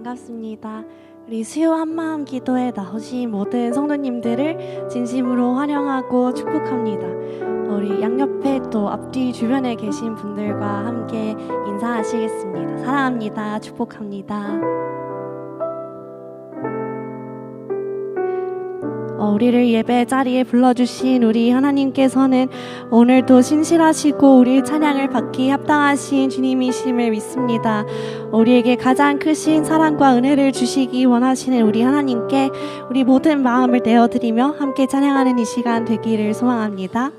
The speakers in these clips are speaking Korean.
반갑습니다. 우리 수요 한마음 기도에 나오신 모든 성도님들을 진심으로 환영하고 축복합니다. 우리 양옆에 또 앞뒤 주변에 계신 분들과 함께 인사하시겠습니다. 사랑합니다. 축복합니다. 우리를 예배 자리에 불러주신 우리 하나님께서는 오늘도 신실하시고 우리의 찬양을 받기 합당하신 주님이심을 믿습니다. 우리에게 가장 크신 사랑과 은혜를 주시기 원하시는 우리 하나님께 우리 모든 마음을 내어드리며 함께 찬양하는 이 시간 되기를 소망합니다.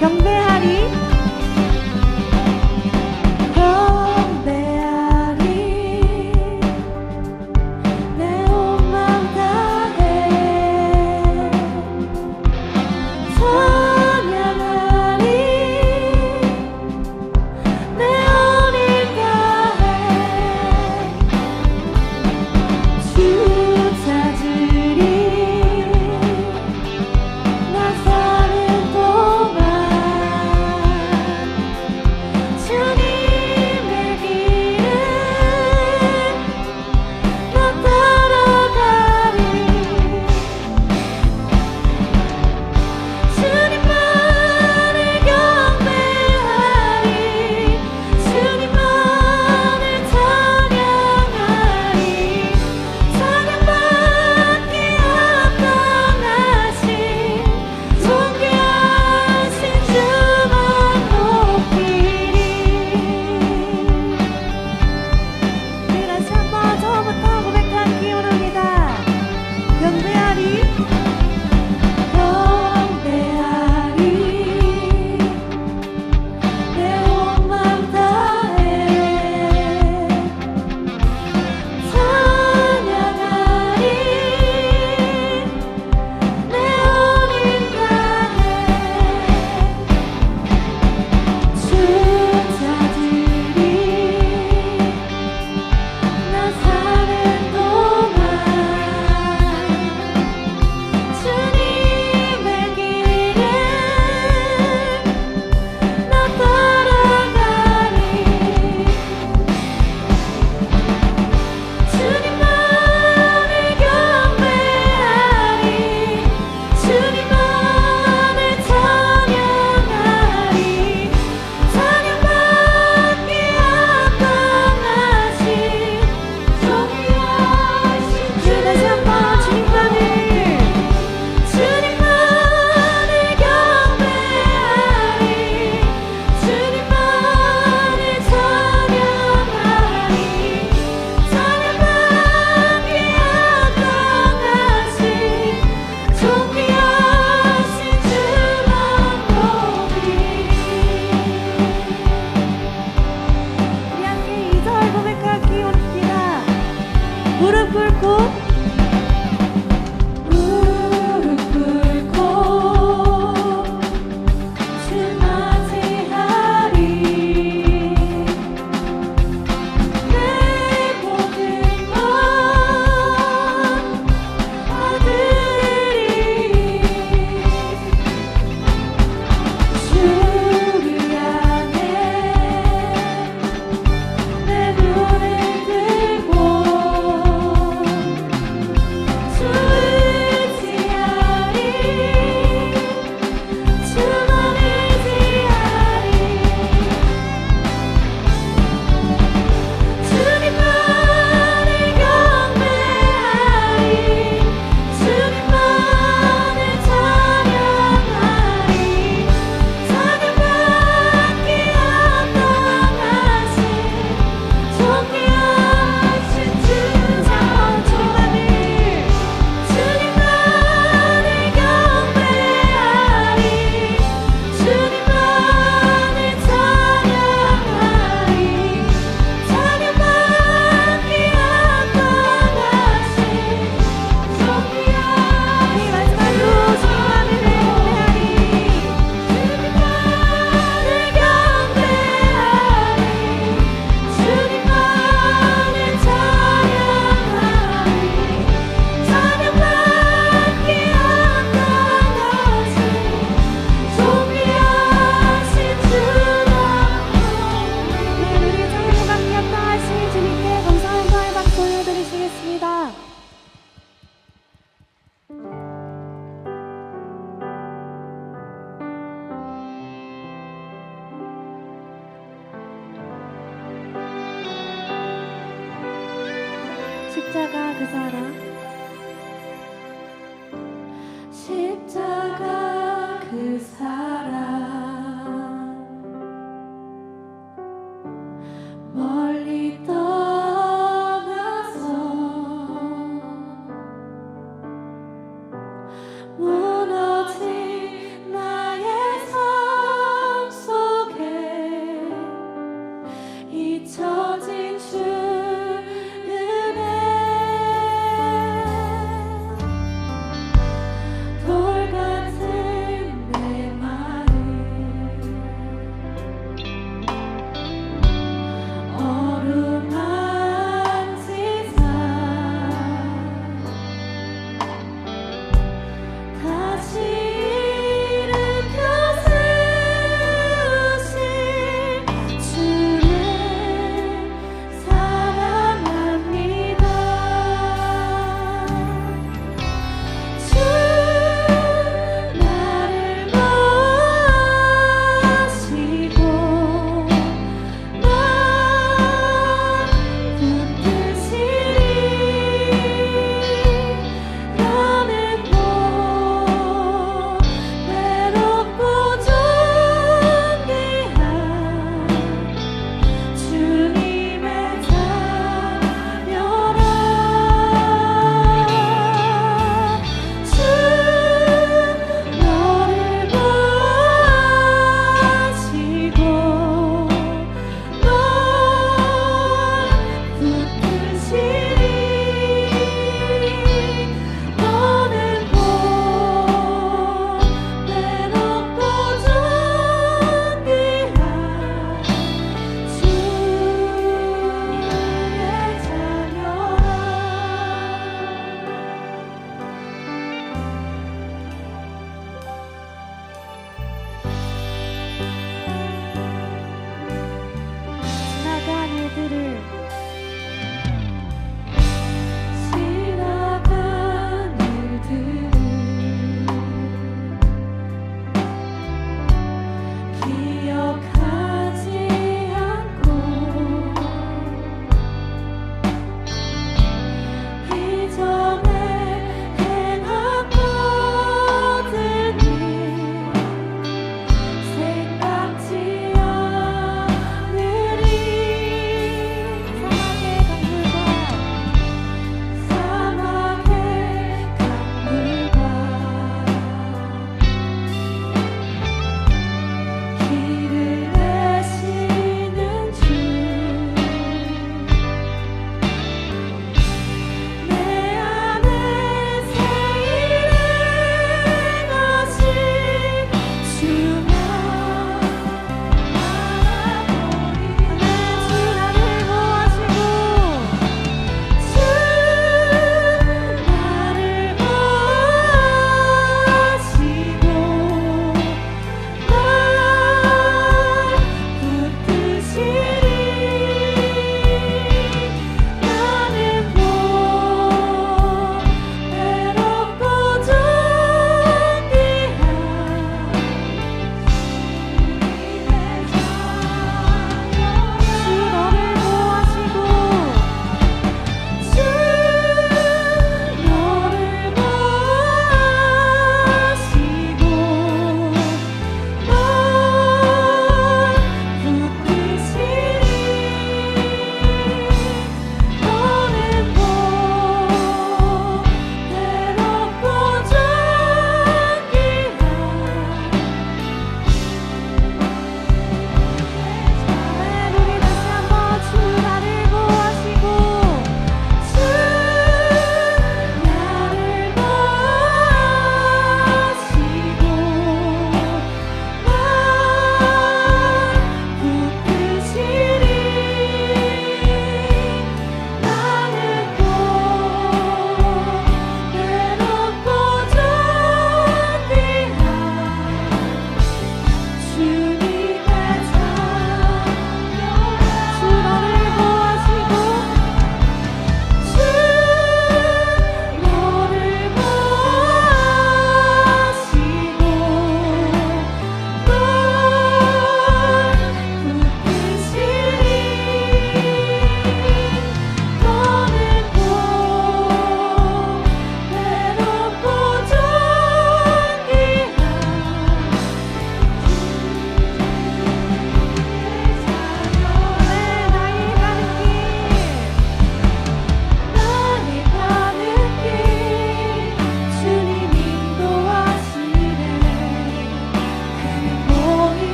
경배하리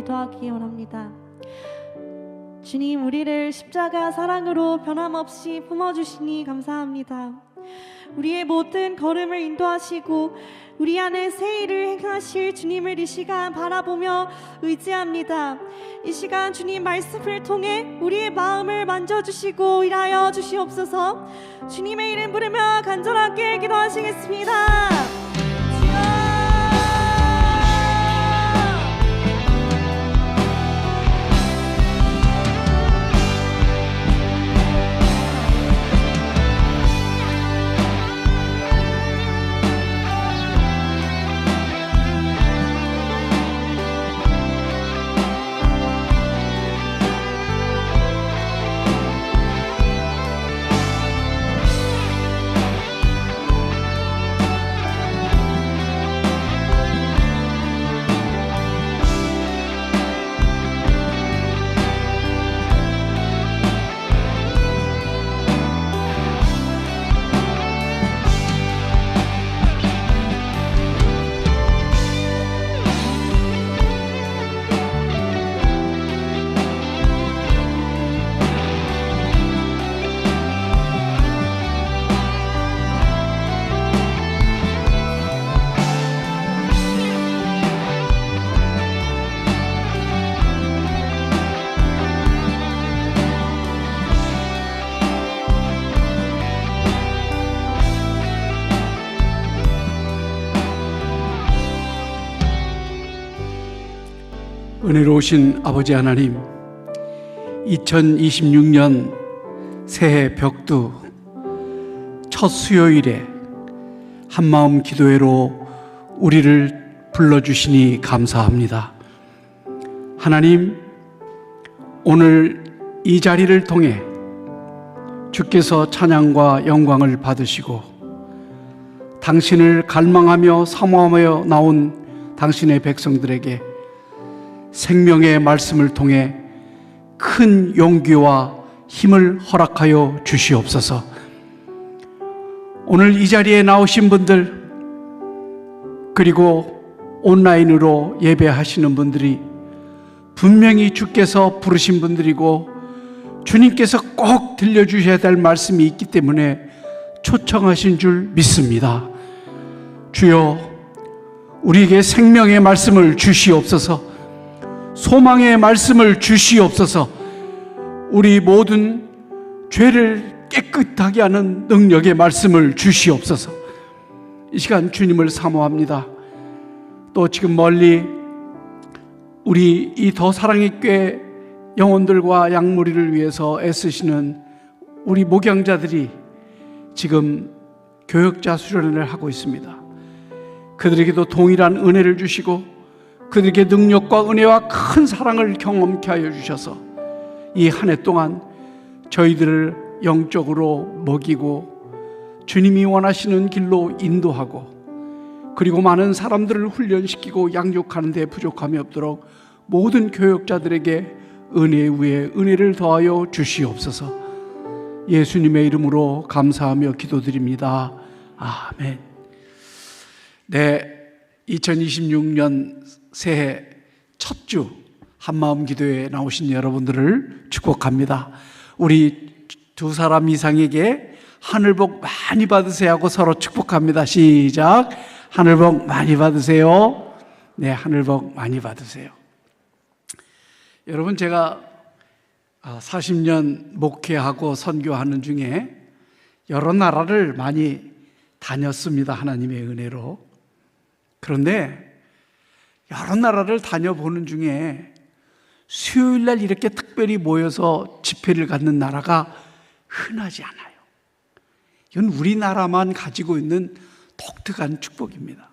기도하기 원합니다. 주님, 우리를 십자가 사랑으로 변함없이 품어주시니 감사합니다. 우리의 모든 걸음을 인도하시고 우리 안에 새 일을 행하실 주님을 이 시간 바라보며 의지합니다. 이 시간 주님 말씀을 통해 우리의 마음을 만져주시고 일하여 주시옵소서. 주님의 이름 부르며 간절하게 기도하시겠습니다. 은혜로우신 아버지 하나님, 2026년 새해 벽두 첫 수요일에 한마음 기도회로 우리를 불러주시니 감사합니다. 하나님, 오늘 이 자리를 통해 주께서 찬양과 영광을 받으시고 당신을 갈망하며 사모하며 나온 당신의 백성들에게 생명의 말씀을 통해 큰 용기와 힘을 허락하여 주시옵소서. 오늘 이 자리에 나오신 분들, 그리고 온라인으로 예배하시는 분들이 분명히 주께서 부르신 분들이고 주님께서 꼭 들려주셔야 될 말씀이 있기 때문에 초청하신 줄 믿습니다. 주여, 우리에게 생명의 말씀을 주시옵소서. 소망의 말씀을 주시옵소서. 우리 모든 죄를 깨끗하게 하는 능력의 말씀을 주시옵소서. 이 시간 주님을 사모합니다. 또 지금 멀리 우리 이 더 사랑의 교회 영혼들과 양무리를 위해서 애쓰시는 우리 목양자들이 지금 교역자 수련회를 하고 있습니다. 그들에게도 동일한 은혜를 주시고 그들에게 능력과 은혜와 큰 사랑을 경험케 하여 주셔서 이 한 해 동안 저희들을 영적으로 먹이고 주님이 원하시는 길로 인도하고 그리고 많은 사람들을 훈련시키고 양육하는 데 부족함이 없도록 모든 교역자들에게 은혜 위에 은혜를 더하여 주시옵소서. 예수님의 이름으로 감사하며 기도드립니다. 아멘. 네, 2026년 새해 첫 주 한마음 기도에 나오신 여러분들을 축복합니다. 우리 두 사람 이상에게 하늘복 많이 받으세요 하고 서로 축복합니다. 시작. 하늘복 많이 받으세요. 네, 하늘복 많이 받으세요. 여러분, 제가 40년 목회하고 선교하는 중에 여러 나라를 많이 다녔습니다. 하나님의 은혜로. 그런데 여러 나라를 다녀보는 중에 수요일날 이렇게 특별히 모여서 집회를 갖는 나라가 흔하지 않아요. 이건 우리나라만 가지고 있는 독특한 축복입니다.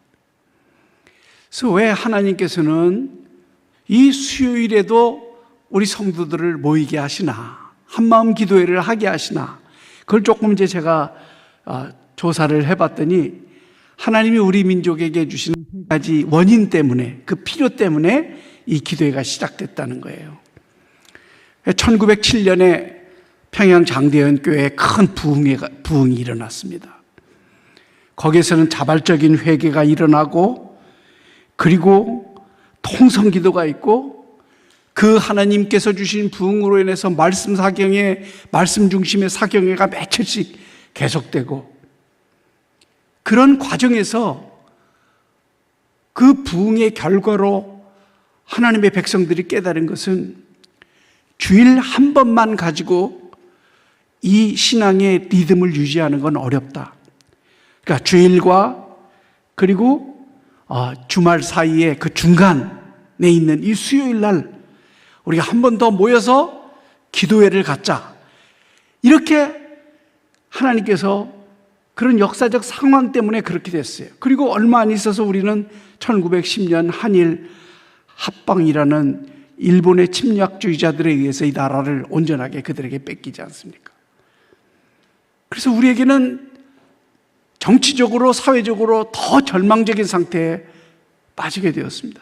그래서 왜 하나님께서는 이 수요일에도 우리 성도들을 모이게 하시나, 한마음 기도회를 하게 하시나, 그걸 조금 이제 제가 조사를 해봤더니 하나님이 우리 민족에게 주시는 한 가지 원인 때문에, 그 필요 때문에 이 기도회가 시작됐다는 거예요. 1907년에 평양 장대현 교회에 큰 부흥이 일어났습니다. 거기에서는 자발적인 회개가 일어나고, 그리고 통성기도가 있고, 그 하나님께서 주신 부흥으로 인해서 말씀 중심의 사경회가 며칠씩 계속되고, 그런 과정에서 그 부흥의 결과로 하나님의 백성들이 깨달은 것은 주일 한 번만 가지고 이 신앙의 리듬을 유지하는 건 어렵다. 그러니까 주일과 그리고 주말 사이에 그 중간에 있는 이 수요일 날 우리가 한 번 더 모여서 기도회를 갖자. 이렇게 하나님께서 그런 역사적 상황 때문에 그렇게 됐어요. 그리고 얼마 안 있어서 우리는 1910년 한일 합방이라는 일본의 침략주의자들에 의해서 이 나라를 온전하게 그들에게 뺏기지 않습니까? 그래서 우리에게는 정치적으로 사회적으로 더 절망적인 상태에 빠지게 되었습니다.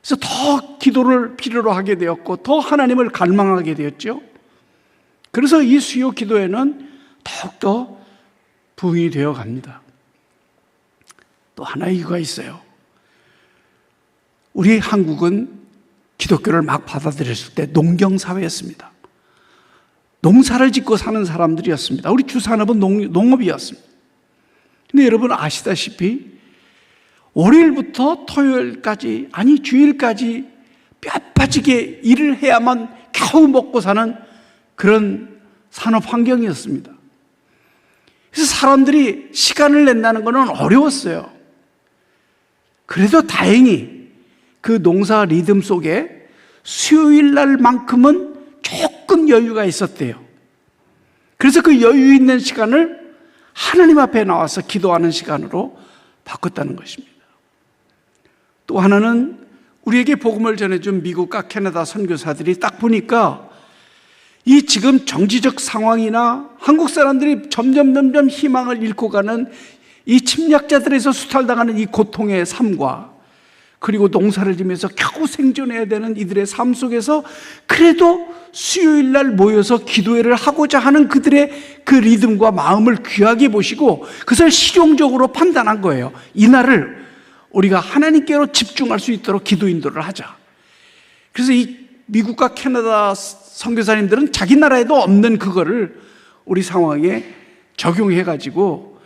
그래서 더 기도를 필요로 하게 되었고 더 하나님을 갈망하게 되었죠. 그래서 이 수요 기도에는 더욱더 부흥이 되어 갑니다. 또 하나의 이유가 있어요. 우리 한국은 기독교를 막 받아들였을 때 농경사회였습니다. 농사를 짓고 사는 사람들이었습니다. 우리 주산업은 농업이었습니다. 근데 여러분 아시다시피 월요일부터 토요일까지, 아니 주일까지 뼈 빠지게 일을 해야만 겨우 먹고 사는 그런 산업 환경이었습니다. 그래서 사람들이 시간을 낸다는 것은 어려웠어요. 그래도 다행히 그 농사 리듬 속에 수요일 날만큼은 조금 여유가 있었대요. 그래서 그 여유 있는 시간을 하나님 앞에 나와서 기도하는 시간으로 바꿨다는 것입니다. 또 하나는 우리에게 복음을 전해준 미국과 캐나다 선교사들이 딱 보니까 이 지금 정치적 상황이나 한국 사람들이 점점 희망을 잃고 가는 이 침략자들에서 수탈당하는 이 고통의 삶과, 그리고 농사를 지면서 겨우 생존해야 되는 이들의 삶 속에서 그래도 수요일 날 모여서 기도회를 하고자 하는 그들의 그 리듬과 마음을 귀하게 보시고 그것을 실용적으로 판단한 거예요. 이 날을 우리가 하나님께로 집중할 수 있도록 기도 인도를 하자. 그래서 이 미국과 캐나다 선교사님들은 자기 나라에도 없는 그거를 우리 상황에 적용해가지고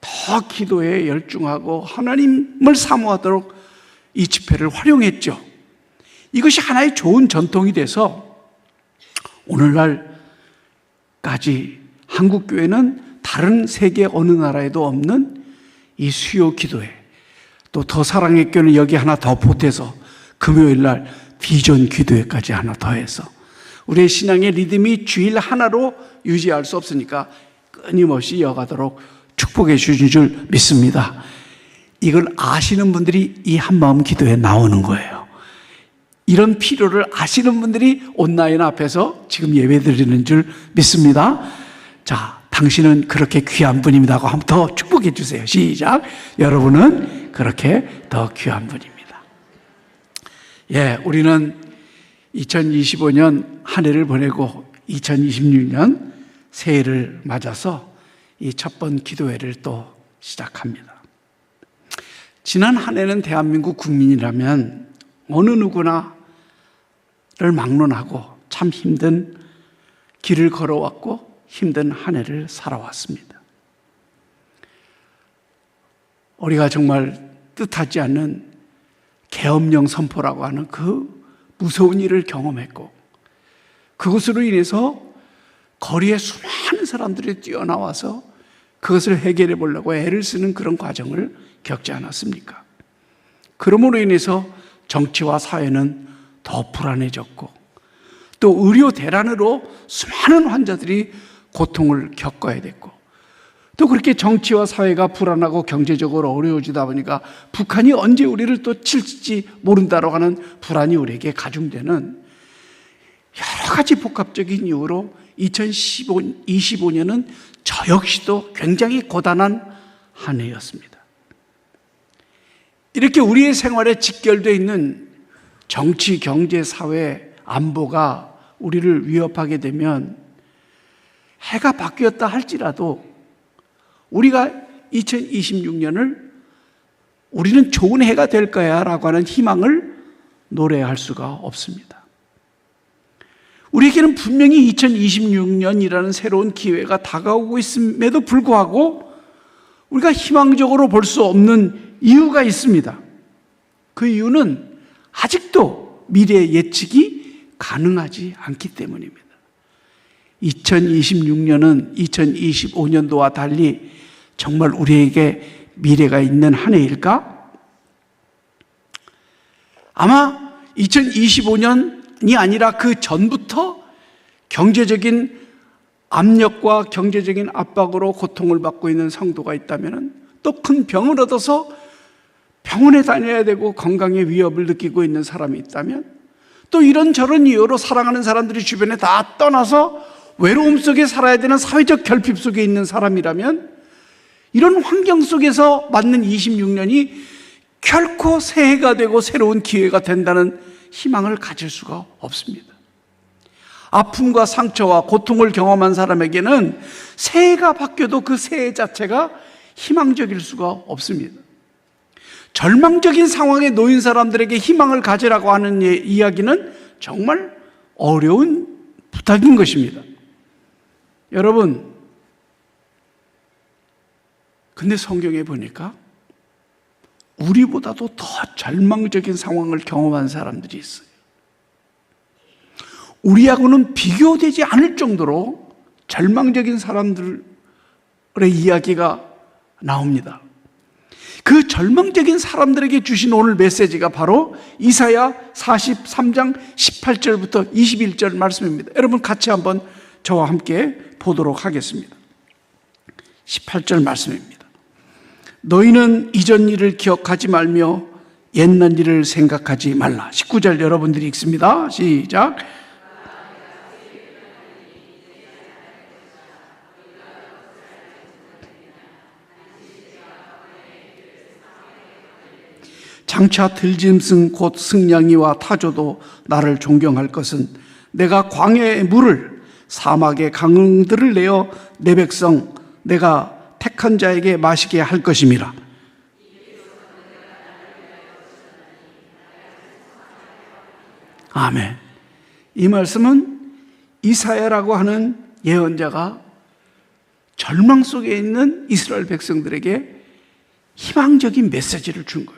더 기도에 열중하고 하나님을 사모하도록 이 집회를 활용했죠. 이것이 하나의 좋은 전통이 돼서 오늘날까지 한국교회는 다른 세계 어느 나라에도 없는 이 수요 기도회, 또 더 사랑의 교회는 여기 하나 더 보태서 금요일날 비전 기도회까지 하나 더해서 우리의 신앙의 리듬이 주일 하나로 유지할 수 없으니까 끊임없이 이어가도록 축복해 주신 줄 믿습니다. 이걸 아시는 분들이 이 한마음 기도에 나오는 거예요. 이런 필요를 아시는 분들이 온라인 앞에서 지금 예배 드리는 줄 믿습니다. 자, 당신은 그렇게 귀한 분입니다 하고 한번 더 축복해 주세요. 시작. 여러분은 그렇게 더 귀한 분입니다. 예, 우리는 2025년 한 해를 보내고 2026년 새해를 맞아서 이 첫 번 기도회를 또 시작합니다. 지난 한 해는 대한민국 국민이라면 어느 누구나를 막론하고 참 힘든 길을 걸어왔고 힘든 한 해를 살아왔습니다. 우리가 정말 뜻하지 않는 계엄령 선포라고 하는 그 무서운 일을 경험했고, 그것으로 인해서 거리에 수많은 사람들이 뛰어나와서 그것을 해결해 보려고 애를 쓰는 그런 과정을 겪지 않았습니까? 그러므로 인해서 정치와 사회는 더 불안해졌고, 또 의료 대란으로 수많은 환자들이 고통을 겪어야 됐고, 또 그렇게 정치와 사회가 불안하고 경제적으로 어려워지다 보니까 북한이 언제 우리를 또 칠지 모른다고 하는 불안이 우리에게 가중되는 여러 가지 복합적인 이유로 2025년은 저 역시도 굉장히 고단한 한 해였습니다. 이렇게 우리의 생활에 직결되어 있는 정치, 경제, 사회, 안보가 우리를 위협하게 되면 해가 바뀌었다 할지라도 우리가 2026년을 우리는 좋은 해가 될 거야 라고 하는 희망을 노래할 수가 없습니다. 우리에게는 분명히 2026년이라는 새로운 기회가 다가오고 있음에도 불구하고 우리가 희망적으로 볼 수 없는 이유가 있습니다. 그 이유는 아직도 미래 예측이 가능하지 않기 때문입니다. 2026년은 2025년도와 달리 정말 우리에게 미래가 있는 한 해일까? 아마 2025년이 아니라 그 전부터 경제적인 압력과 경제적인 압박으로 고통을 받고 있는 성도가 있다면, 또 큰 병을 얻어서 병원에 다녀야 되고 건강의 위협을 느끼고 있는 사람이 있다면, 또 이런저런 이유로 사랑하는 사람들이 주변에 다 떠나서 외로움 속에 살아야 되는 사회적 결핍 속에 있는 사람이라면, 이런 환경 속에서 맞는 26년이 결코 새해가 되고 새로운 기회가 된다는 희망을 가질 수가 없습니다. 아픔과 상처와 고통을 경험한 사람에게는 새해가 바뀌어도 그 새해 자체가 희망적일 수가 없습니다. 절망적인 상황에 놓인 사람들에게 희망을 가지라고 하는 이야기는 정말 어려운 부탁인 것입니다. 여러분, 근데 성경에 보니까 우리보다도 더 절망적인 상황을 경험한 사람들이 있어요. 우리하고는 비교되지 않을 정도로 절망적인 사람들의 이야기가 나옵니다. 그 절망적인 사람들에게 주신 오늘 메시지가 바로 이사야 43장 18절부터 21절 말씀입니다. 여러분 같이 한번 저와 함께 보도록 하겠습니다. 18절 말씀입니다. 너희는 이전 일을 기억하지 말며 옛날 일을 생각하지 말라. 19절 여러분들이 읽습니다. 시작. 장차 들짐승 곧 승냥이와 타조도 나를 존경할 것은 내가 광야의 물을 사막의 강들을 내어 내 백성 내가 택한 자에게 마시게 할 것임이라. 아멘. 이 말씀은 이사야라고 하는 예언자가 절망 속에 있는 이스라엘 백성들에게 희망적인 메시지를 준 거예요.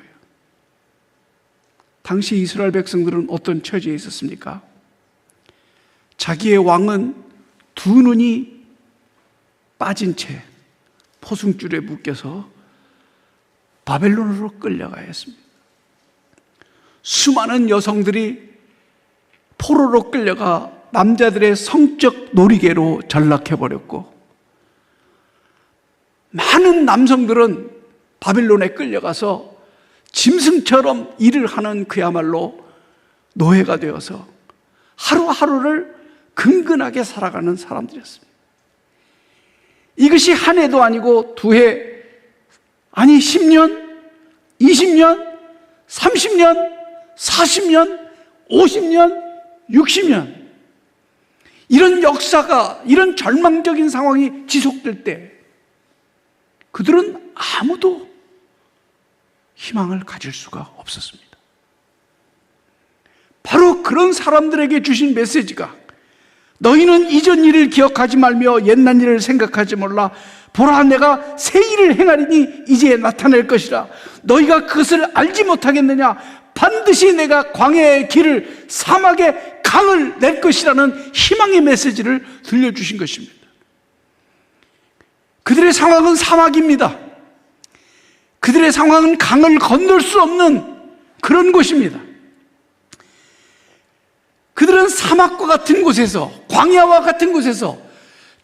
당시 이스라엘 백성들은 어떤 처지에 있었습니까? 자기의 왕은 두 눈이 빠진 채 포승줄에 묶여서 바벨론으로 끌려가야 했습니다. 수많은 여성들이 포로로 끌려가 남자들의 성적 놀이개로 전락해버렸고, 많은 남성들은 바벨론에 끌려가서 짐승처럼 일을 하는 그야말로 노예가 되어서 하루하루를 근근하게 살아가는 사람들이었습니다. 이것이 한 해도 아니고 두 해, 아니 10년, 20년, 30년, 40년, 50년, 60년 이런 역사가, 이런 절망적인 상황이 지속될 때 그들은 아무도 희망을 가질 수가 없었습니다. 바로 그런 사람들에게 주신 메시지가 너희는 이전 일을 기억하지 말며 옛날 일을 생각하지 말라. 보라, 내가 새 일을 행하리니 이제 나타낼 것이라. 너희가 그것을 알지 못하겠느냐? 반드시 내가 광야의 길을 사막의 강을 낼 것이라는 희망의 메시지를 들려주신 것입니다. 그들의 상황은 사막입니다. 그들의 상황은 강을 건널 수 없는 그런 곳입니다. 그들은 사막과 같은 곳에서, 광야와 같은 곳에서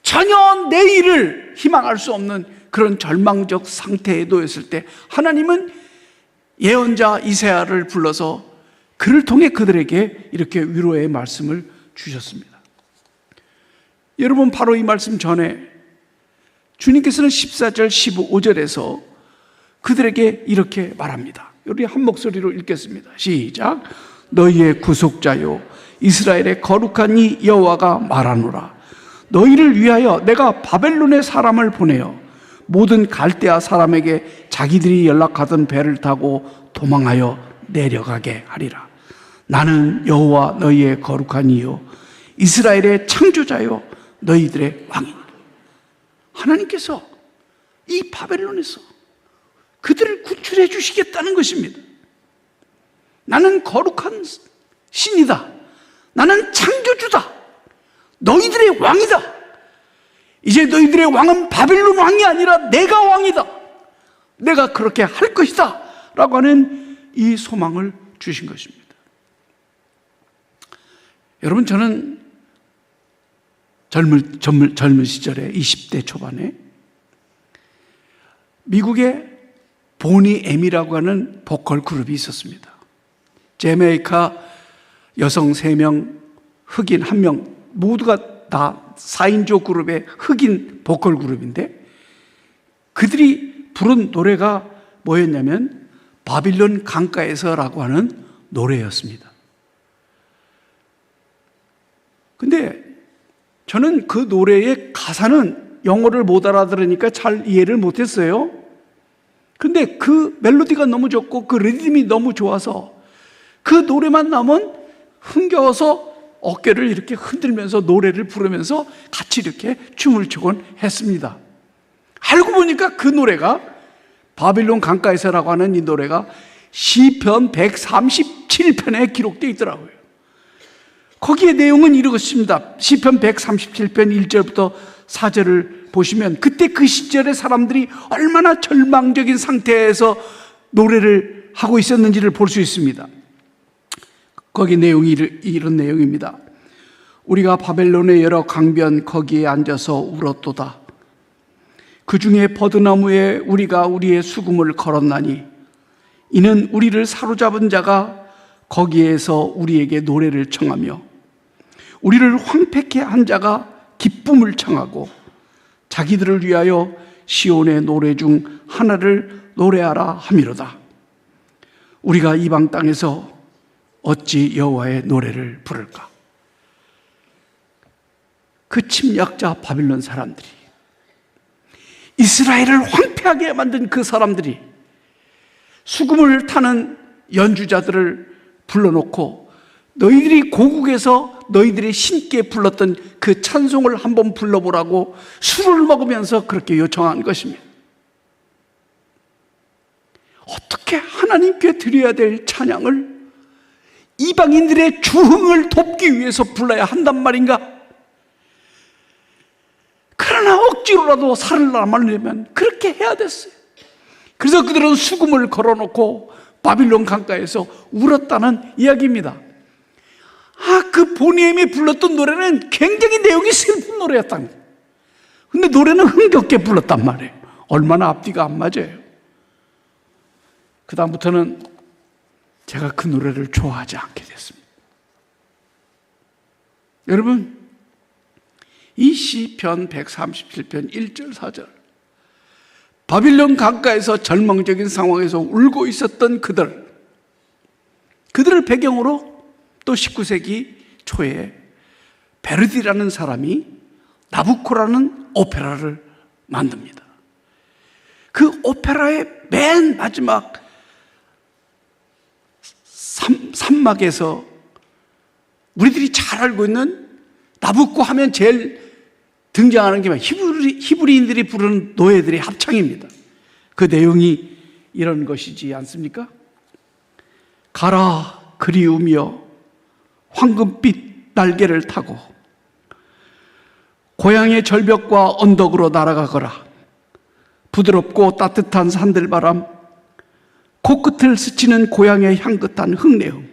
전혀 내일을 희망할 수 없는 그런 절망적 상태에 놓였을 때 하나님은 예언자 이사야를 불러서 그를 통해 그들에게 이렇게 위로의 말씀을 주셨습니다. 여러분, 바로 이 말씀 전에 주님께서는 14절 15절에서 그들에게 이렇게 말합니다. 우리 한 목소리로 읽겠습니다. 시작. 너희의 구속자요 이스라엘의 거룩한 이 여호와가 말하노라. 너희를 위하여 내가 바벨론의 사람을 보내어 모든 갈대아 사람에게 자기들이 연락하던 배를 타고 도망하여 내려가게 하리라. 나는 여호와 너희의 거룩한 이요 이스라엘의 창조자요 너희들의 왕이니라. 하나님께서 이 바벨론에서 그들을 구출해 주시겠다는 것입니다. 나는 거룩한 신이다. 나는 창조주다. 너희들의 왕이다. 이제 너희들의 왕은 바벨론 왕이 아니라 내가 왕이다. 내가 그렇게 할 것이다 라고 하는 이 소망을 주신 것입니다. 여러분, 저는 젊은 시절에 20대 초반에 미국의 보니 M이라고 하는 보컬 그룹이 있었습니다. 재메이카 여성 3명, 흑인 1명, 모두가 다 4인조 그룹의 흑인 보컬 그룹인데, 그들이 부른 노래가 뭐였냐면 바빌론 강가에서라고 하는 노래였습니다. 근데 저는 그 노래의 가사는 영어를 못 알아들으니까 잘 이해를 못했어요. 근데 그 멜로디가 너무 좋고 그 리듬이 너무 좋아서 그 노래만 나오면 흥겨워서 어깨를 이렇게 흔들면서 노래를 부르면서 같이 이렇게 춤을 추곤 했습니다. 알고 보니까 그 노래가 바빌론 강가에서라고 하는 이 노래가 시편 137편에 기록되어 있더라고요. 거기에 내용은 이렇습니다. 시편 137편 1절부터 4절을 보시면 그때 그 시절의 사람들이 얼마나 절망적인 상태에서 노래를 하고 있었는지를 볼 수 있습니다. 거기 내용이 이런 내용입니다. 우리가 바벨론의 여러 강변 거기에 앉아서 울었도다. 그 중에 버드나무에 우리가 우리의 수금을 걸었나니 이는 우리를 사로잡은 자가 거기에서 우리에게 노래를 청하며 우리를 황폐케 한 자가 기쁨을 청하고 자기들을 위하여 시온의 노래 중 하나를 노래하라 함이로다. 우리가 이방 땅에서 어찌 여호와의 노래를 부를까? 그 침략자 바빌론 사람들이, 이스라엘을 황폐하게 만든 그 사람들이 수금을 타는 연주자들을 불러놓고 너희들이 고국에서 너희들의 신께 불렀던 그 찬송을 한번 불러보라고 술을 먹으면서 그렇게 요청한 것입니다. 어떻게 하나님께 드려야 될 찬양을 이방인들의 주흥을 돕기 위해서 불러야 한단 말인가? 그러나 억지로라도 살아남으려면 그렇게 해야 됐어요. 그래서 그들은 수금을 걸어놓고 바빌론 강가에서 울었다는 이야기입니다. 그 보니엠이 불렀던 노래는 굉장히 내용이 슬픈 노래였다는 거예요. 근데 노래는 흥겹게 불렀단 말이에요. 얼마나 앞뒤가 안 맞아요. 그 다음부터는 제가 그 노래를 좋아하지 않게 됐습니다. 여러분, 이 시편 137편 1절 4절, 바빌론 강가에서 절망적인 상황에서 울고 있었던 그들을 배경으로 또 19세기 초에 베르디라는 사람이 나부코라는 오페라를 만듭니다. 그 오페라의 맨 마지막 3막에서 우리들이 잘 알고 있는 나부코 하면 제일 등장하는 게 히브리인들이 부르는 노예들의 합창입니다. 그 내용이 이런 것이지 않습니까? 가라 그리우며 황금빛 날개를 타고 고향의 절벽과 언덕으로 날아가거라. 부드럽고 따뜻한 산들바람, 코끝을 스치는 고향의 향긋한 흙내음,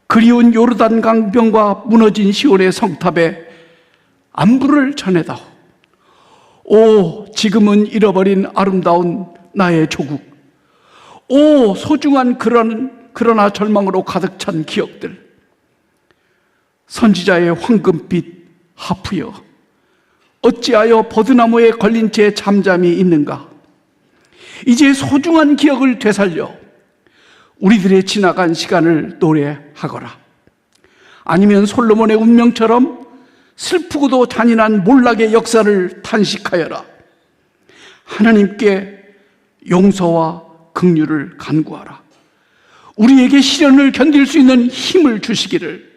그리운 요르단 강변과 무너진 시온의 성탑에 안부를 전해다오. 오, 지금은 잃어버린 아름다운 나의 조국. 오, 소중한 그러나 절망으로 가득 찬 기억들. 선지자의 황금빛 하프여, 어찌하여 버드나무에 걸린 채 잠잠히 있는가? 이제 소중한 기억을 되살려 우리들의 지나간 시간을 노래하거라. 아니면 솔로몬의 운명처럼 슬프고도 잔인한 몰락의 역사를 탄식하여라. 하나님께 용서와 긍휼을 간구하라. 우리에게 시련을 견딜 수 있는 힘을 주시기를,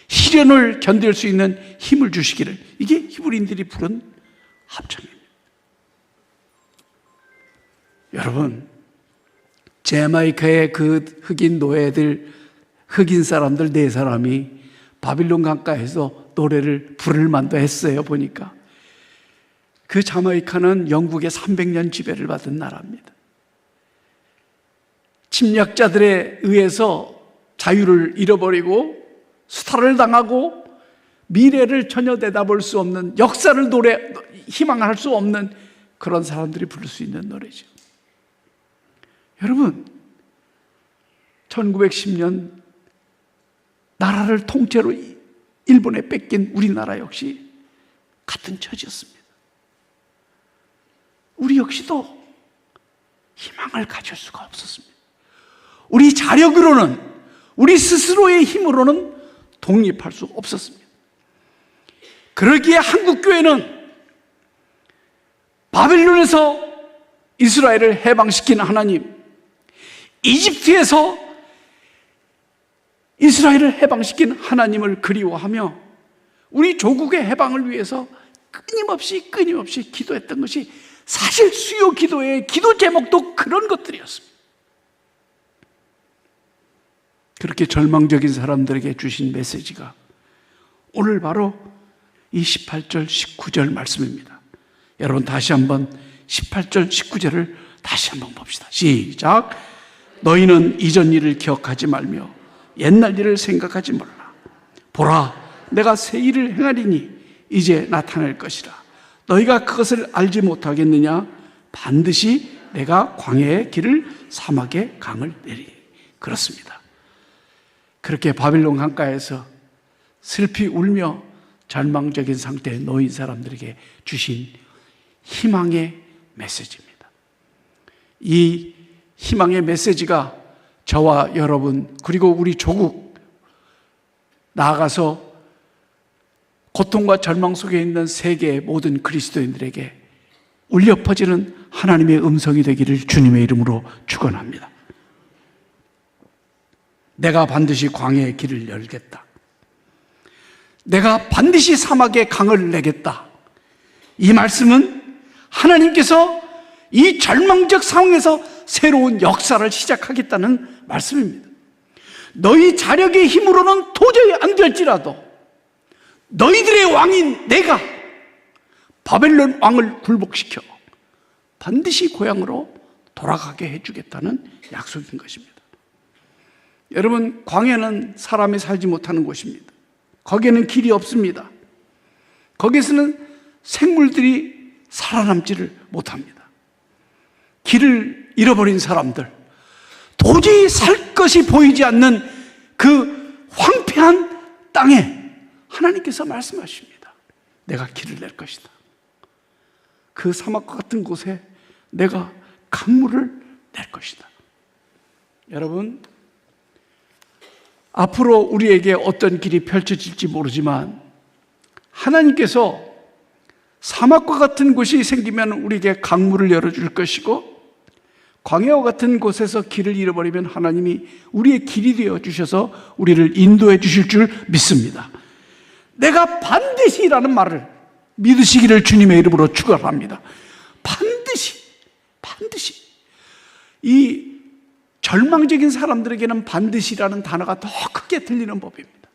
시련을 견딜 수 있는 힘을 주시기를. 이게 히브리인들이 부른 합창입니다. 여러분, 자메이카의 그 흑인 노예들, 흑인 사람들 4사람이 바빌론 강가에서 노래를 부를 만도 했어요. 보니까 그 자메이카는 영국의 300년 지배를 받은 나라입니다. 침략자들에 의해서 자유를 잃어버리고 수탈을 당하고 미래를 전혀 내다볼 수 없는, 역사를 희망할 수 없는 그런 사람들이 부를 수 있는 노래죠. 여러분, 1910년 나라를 통째로 일본에 뺏긴 우리나라 역시 같은 처지였습니다. 우리 역시도 희망을 가질 수가 없었습니다. 우리 자력으로는, 우리 스스로의 힘으로는 독립할 수 없었습니다. 그러기에 한국교회는 바벨론에서 이스라엘을 해방시킨 하나님, 이집트에서 이스라엘을 해방시킨 하나님을 그리워하며 우리 조국의 해방을 위해서 끊임없이 기도했던 것이, 사실 수요 기도의 기도 제목도 그런 것들이었습니다. 그렇게 절망적인 사람들에게 주신 메시지가 오늘 바로 이 18절 19절 말씀입니다. 여러분, 다시 한번 18절 19절을 다시 한번 봅시다. 시작. 너희는 이전 일을 기억하지 말며 옛날 일을 생각하지 말라. 보라, 내가 새 일을 행하리니 이제 나타날 것이라. 너희가 그것을 알지 못하겠느냐? 반드시 내가 광야의 길을, 사막의 강을 내리니. 그렇습니다. 그렇게 바빌론 강가에서 슬피 울며 절망적인 상태에 놓인 사람들에게 주신 희망의 메시지입니다. 이 희망의 메시지가 저와 여러분, 그리고 우리 조국, 나아가서 고통과 절망 속에 있는 세계의 모든 그리스도인들에게 울려 퍼지는 하나님의 음성이 되기를 주님의 이름으로 축원합니다. 내가 반드시 광야의 길을 열겠다. 내가 반드시 사막의 강을 내겠다. 이 말씀은 하나님께서 이 절망적 상황에서 새로운 역사를 시작하겠다는 말씀입니다. 너희 자력의 힘으로는 도저히 안 될지라도 너희들의 왕인 내가 바벨론 왕을 굴복시켜 반드시 고향으로 돌아가게 해주겠다는 약속인 것입니다. 여러분, 광야는 사람이 살지 못하는 곳입니다. 거기에는 길이 없습니다. 거기에서는 생물들이 살아남지를 못합니다. 길을 잃어버린 사람들, 도저히 살 것이 보이지 않는 그 황폐한 땅에 하나님께서 말씀하십니다. 내가 길을 낼 것이다. 그 사막과 같은 곳에 내가 강물을 낼 것이다. 여러분, 앞으로 우리에게 어떤 길이 펼쳐질지 모르지만 하나님께서 사막과 같은 곳이 생기면 우리에게 강물을 열어줄 것이고, 광야와 같은 곳에서 길을 잃어버리면 하나님이 우리의 길이 되어주셔서 우리를 인도해 주실 줄 믿습니다. 내가 반드시라는 말을 믿으시기를 주님의 이름으로 축원합니다. 반드시. 이 절망적인 사람들에게는 반드시라는 단어가 더 크게 들리는 법입니다.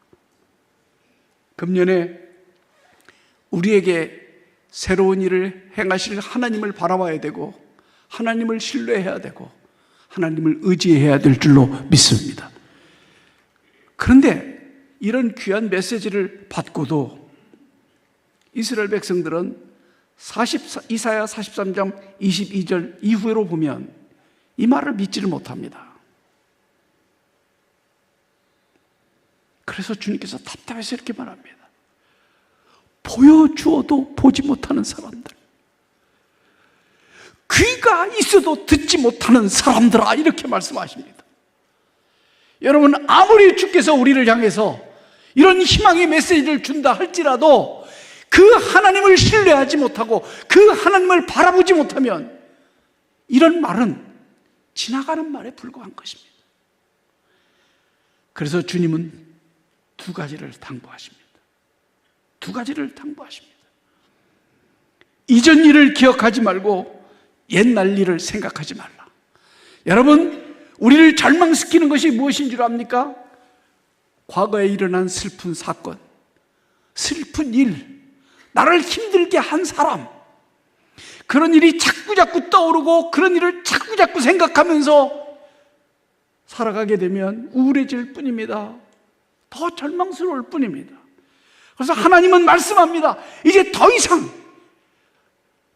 금년에 우리에게 새로운 일을 행하실 하나님을 바라봐야 되고, 하나님을 신뢰해야 되고, 하나님을 의지해야 될 줄로 믿습니다. 그런데 이런 귀한 메시지를 받고도 이스라엘 백성들은 이사야 43장 22절 이후로 보면 이 말을 믿지를 못합니다. 그래서 주님께서 답답해서 이렇게 말합니다. 보여주어도 보지 못하는 사람들, 귀가 있어도 듣지 못하는 사람들아, 이렇게 말씀하십니다. 여러분, 아무리 주께서 우리를 향해서 이런 희망의 메시지를 준다 할지라도 그 하나님을 신뢰하지 못하고 그 하나님을 바라보지 못하면 이런 말은 지나가는 말에 불과한 것입니다. 그래서 주님은 두 가지를 당부하십니다. 두 가지를 당부하십니다. 이전 일을 기억하지 말고 옛날 일을 생각하지 말라. 여러분, 우리를 절망시키는 것이 무엇인 줄 압니까? 과거에 일어난 슬픈 사건, 슬픈 일, 나를 힘들게 한 사람, 그런 일이 자꾸자꾸 떠오르고 그런 일을 자꾸자꾸 생각하면서 살아가게 되면 우울해질 뿐입니다. 더 절망스러울 뿐입니다. 그래서 하나님은 말씀합니다. 이제 더 이상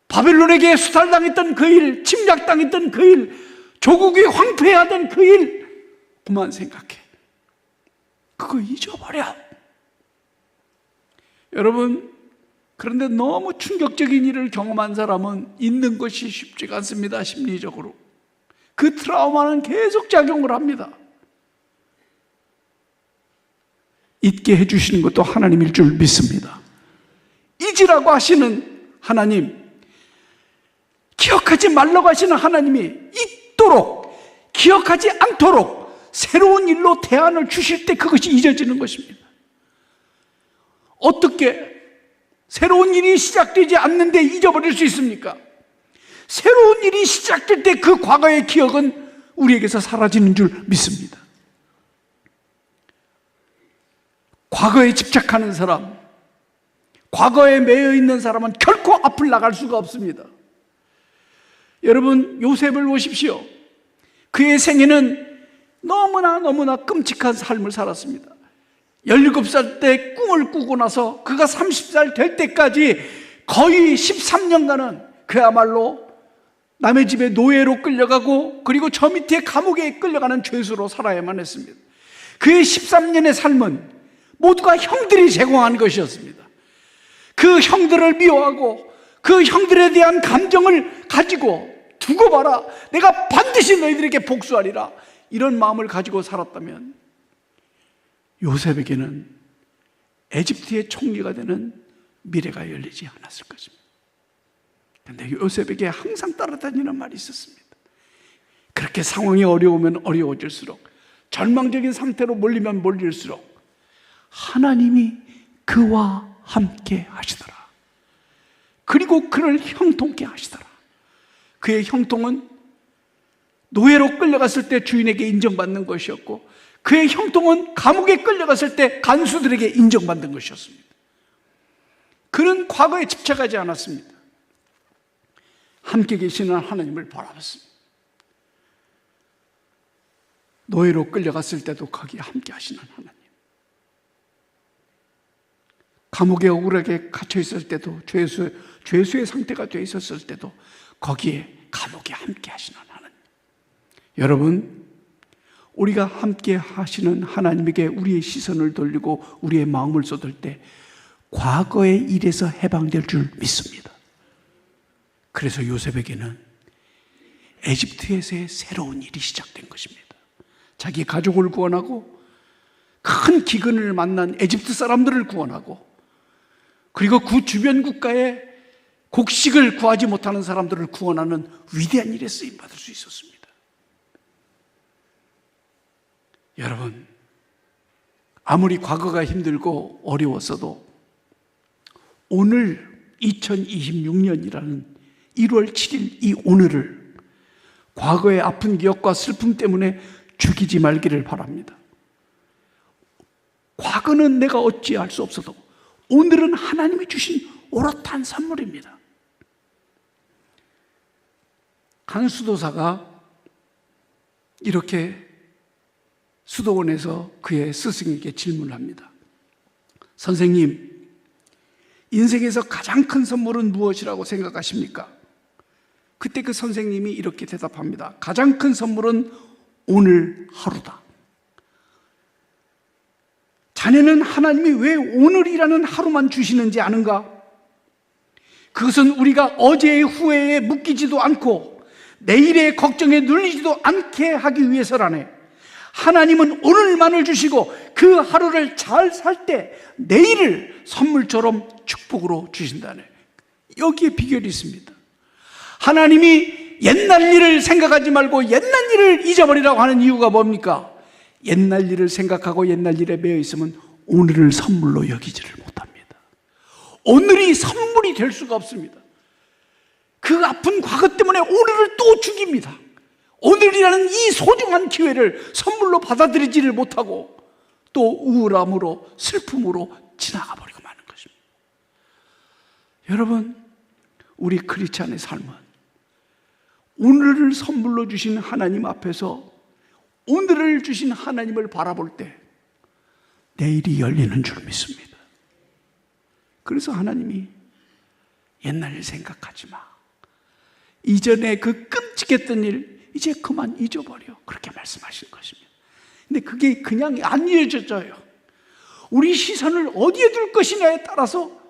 바벨론에게 수탈당했던 그 일, 침략당했던 그 일, 조국이 황폐해야 된 그 일 그만 생각해. 그거 잊어버려. 여러분, 그런데 너무 충격적인 일을 경험한 사람은 잊는 것이 쉽지가 않습니다. 심리적으로 그 트라우마는 계속 작용을 합니다. 잊게 해주시는 것도 하나님일 줄 믿습니다. 잊으라고 하시는 하나님, 기억하지 말라고 하시는 하나님이 잊도록, 기억하지 않도록 새로운 일로 대안을 주실 때 그것이 잊어지는 것입니다. 어떻게 새로운 일이 시작되지 않는데 잊어버릴 수 있습니까? 새로운 일이 시작될 때 그 과거의 기억은 우리에게서 사라지는 줄 믿습니다. 과거에 집착하는 사람, 과거에 매여 있는 사람은 결코 앞을 나갈 수가 없습니다. 여러분, 요셉을 보십시오. 그의 생애는 너무나 끔찍한 삶을 살았습니다. 17살 때 꿈을 꾸고 나서 그가 30살 될 때까지 거의 13년간은 그야말로 남의 집에 노예로 끌려가고 그리고 저 밑에 감옥에 끌려가는 죄수로 살아야만 했습니다. 그의 13년의 삶은 모두가 형들이 제공한 것이었습니다. 그 형들을 미워하고 그 형들에 대한 감정을 가지고 두고 봐라, 내가 반드시 너희들에게 복수하리라, 이런 마음을 가지고 살았다면 요셉에게는 에집트의 총리가 되는 미래가 열리지 않았을 것입니다. 그런데 요셉에게 항상 따라다니는 말이 있었습니다. 그렇게 상황이 어려우면 어려워질수록, 절망적인 상태로 몰리면 몰릴수록 하나님이 그와 함께 하시더라. 그리고 그를 형통케 하시더라. 그의 형통은 노예로 끌려갔을 때 주인에게 인정받는 것이었고, 그의 형통은 감옥에 끌려갔을 때 간수들에게 인정받는 것이었습니다. 그는 과거에 집착하지 않았습니다. 함께 계시는 하나님을 바라봤습니다. 노예로 끌려갔을 때도 거기에 함께 하시는 하나님, 감옥에 억울하게 갇혀 있을 때도, 죄수의 상태가 되어 있었을 때도 거기에 감옥에 함께 하시는 하나님. 여러분, 우리가 함께 하시는 하나님에게 우리의 시선을 돌리고 우리의 마음을 쏟을 때 과거의 일에서 해방될 줄 믿습니다. 그래서 요셉에게는 에집트에서의 새로운 일이 시작된 것입니다. 자기 가족을 구원하고 큰 기근을 만난 에집트 사람들을 구원하고 그리고 그 주변 국가에 곡식을 구하지 못하는 사람들을 구원하는 위대한 일에 쓰임받을 수 있었습니다. 여러분, 아무리 과거가 힘들고 어려웠어도 오늘 2026년이라는 1월 7일 이 오늘을 과거의 아픈 기억과 슬픔 때문에 죽이지 말기를 바랍니다. 과거는 내가 어찌할 수 없어도 오늘은 하나님이 주신 오롯한 선물입니다. 한 수도사가 이렇게 수도원에서 그의 스승에게 질문합니다. 선생님, 인생에서 가장 큰 선물은 무엇이라고 생각하십니까? 그때 그 선생님이 이렇게 대답합니다. 가장 큰 선물은 오늘 하루다. 자네는 하나님이 왜 오늘이라는 하루만 주시는지 아는가? 그것은 우리가 어제의 후회에 묶이지도 않고 내일의 걱정에 눌리지도 않게 하기 위해서라네. 하나님은 오늘만을 주시고 그 하루를 잘 살 때 내일을 선물처럼 축복으로 주신다네. 여기에 비결이 있습니다. 하나님이 옛날 일을 생각하지 말고 옛날 일을 잊어버리라고 하는 이유가 뭡니까? 옛날 일을 생각하고 옛날 일에 매여 있으면 오늘을 선물로 여기지를 못합니다. 오늘이 선물이 될 수가 없습니다. 그 아픈 과거 때문에 오늘을 또 죽입니다. 오늘이라는 이 소중한 기회를 선물로 받아들이지를 못하고 또 우울함으로 슬픔으로 지나가 버리고 마는 것입니다. 여러분, 우리 크리스찬의 삶은 오늘을 선물로 주신 하나님 앞에서 오늘을 주신 하나님을 바라볼 때 내일이 열리는 줄 믿습니다. 그래서 하나님이 옛날 일 생각하지 마. 이전에 그 끔찍했던 일 이제 그만 잊어버려. 그렇게 말씀하신 것입니다. 근데 그게 그냥 안 잊어져요. 우리 시선을 어디에 둘 것이냐에 따라서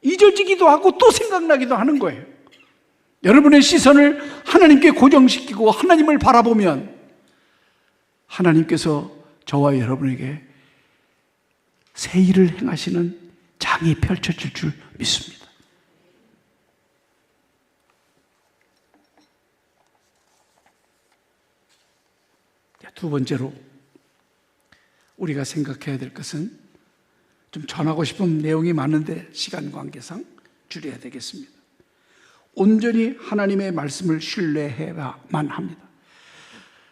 잊어지기도 하고 또 생각나기도 하는 거예요. 여러분의 시선을 하나님께 고정시키고 하나님을 바라보면 하나님께서 저와 여러분에게 새 일을 행하시는 장이 펼쳐질 줄 믿습니다. 두 번째로 우리가 생각해야 될 것은, 좀 전하고 싶은 내용이 많은데 시간 관계상 줄여야 되겠습니다. 온전히 하나님의 말씀을 신뢰해야만 합니다.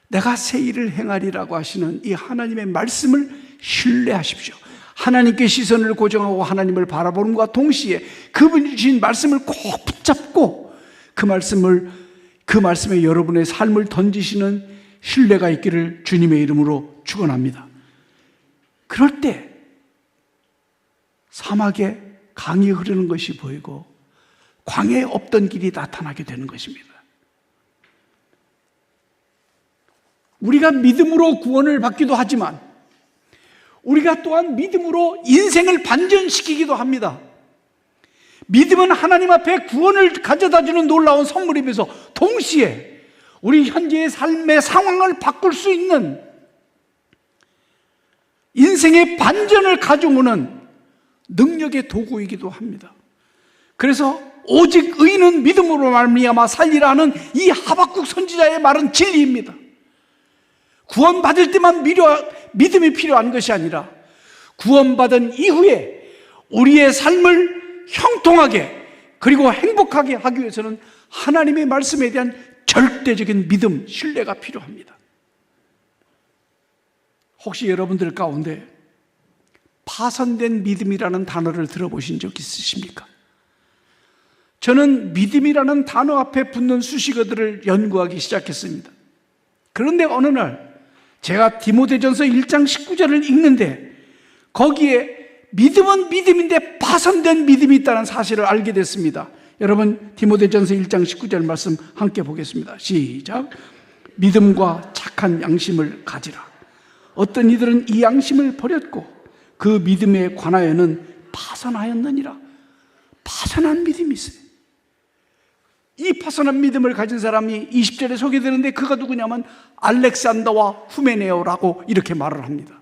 내가 새 일을 행하리라고 하시는 이 하나님의 말씀을 신뢰하십시오. 하나님께 시선을 고정하고 하나님을 바라보는과 동시에 그분이 주신 말씀을 꼭 붙잡고 그 말씀에 여러분의 삶을 던지시는 신뢰가 있기를 주님의 이름으로 축원합니다. 그럴 때 사막에 강이 흐르는 것이 보이고 광야에 없던 길이 나타나게 되는 것입니다. 우리가 믿음으로 구원을 받기도 하지만 우리가 또한 믿음으로 인생을 반전시키기도 합니다. 믿음은 하나님 앞에 구원을 가져다주는 놀라운 선물이면서 동시에 우리 현재의 삶의 상황을 바꿀 수 있는 인생의 반전을 가져오는 능력의 도구이기도 합니다. 그래서 오직 의인은 믿음으로 말미암아 살리라는 이 하박국 선지자의 말은 진리입니다. 구원받을 때만 믿음이 필요한 것이 아니라 구원받은 이후에 우리의 삶을 형통하게 그리고 행복하게 하기 위해서는 하나님의 말씀에 대한 절대적인 믿음, 신뢰가 필요합니다. 혹시 여러분들 가운데 파손된 믿음이라는 단어를 들어보신 적 있으십니까? 저는 믿음이라는 단어 앞에 붙는 수식어들을 연구하기 시작했습니다. 그런데 어느 날 제가 디모데전서 1장 19절을 읽는데 거기에 믿음은 믿음인데 파손된 믿음이 있다는 사실을 알게 됐습니다. 여러분, 디모데전서 1장 19절 말씀 함께 보겠습니다. 시작. 믿음과 착한 양심을 가지라. 어떤 이들은 이 양심을 버렸고 그 믿음에 관하여는 파손하였느니라. 파손한 믿음이 있어요. 이 파손한 믿음을 가진 사람이 20절에 소개되는데 그가 누구냐면 알렉산더와 후메네오라고 이렇게 말을 합니다.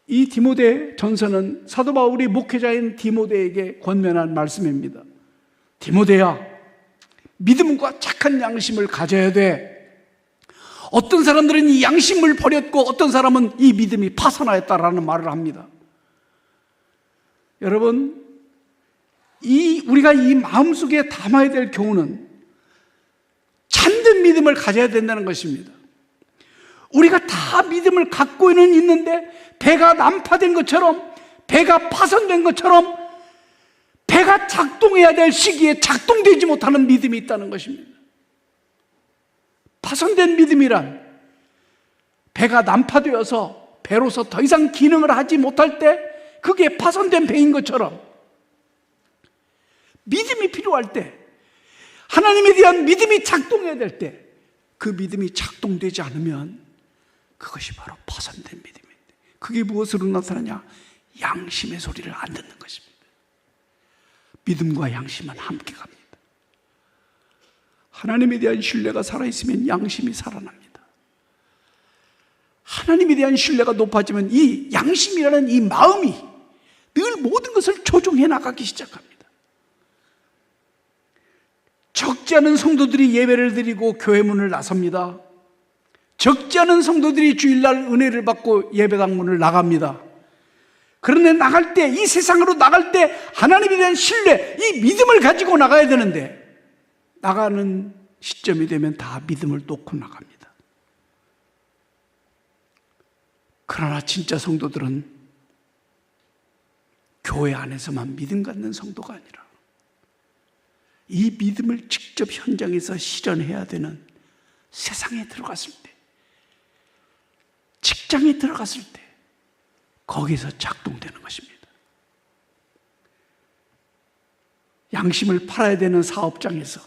이 디모데 전서는 사도 바울이 목회자인 디모데에게 권면한 말씀입니다. 디모데야, 믿음과 착한 양심을 가져야 돼. 어떤 사람들은 이 양심을 버렸고 어떤 사람은 이 믿음이 파손하였다라는 말을 합니다. 여러분, 우리가 이 마음속에 담아야 될 교훈은 참된 믿음을 가져야 된다는 것입니다. 우리가 다 믿음을 갖고는 있는데 배가 난파된 것처럼, 배가 파손된 것처럼 배가 작동해야 될 시기에 작동되지 못하는 믿음이 있다는 것입니다. 파손된 믿음이란 배가 난파되어서 배로서 더 이상 기능을 하지 못할 때 그게 파손된 배인 것처럼 믿음이 필요할 때, 하나님에 대한 믿음이 작동해야 될 때 그 믿음이 작동되지 않으면 그것이 바로 파손된 믿음인데, 그게 무엇으로 나타나냐? 양심의 소리를 안 듣는 것입니다. 믿음과 양심은 함께 갑니다. 하나님에 대한 신뢰가 살아있으면 양심이 살아납니다. 하나님에 대한 신뢰가 높아지면 이 양심이라는 이 마음이 늘 모든 것을 조종해 나가기 시작합니다. 적지 않은 성도들이 예배를 드리고 교회 문을 나섭니다. 적지 않은 성도들이 주일날 은혜를 받고 예배당 문을 나갑니다. 그런데 나갈 때, 이 세상으로 나갈 때 하나님에 대한 신뢰, 이 믿음을 가지고 나가야 되는데 나가는 시점이 되면 다 믿음을 놓고 나갑니다. 그러나 진짜 성도들은 교회 안에서만 믿음 갖는 성도가 아니라 이 믿음을 직접 현장에서 실현해야 되는 세상에 들어갔을 때, 직장에 들어갔을 때 거기서 작동되는 것입니다. 양심을 팔아야 되는 사업장에서,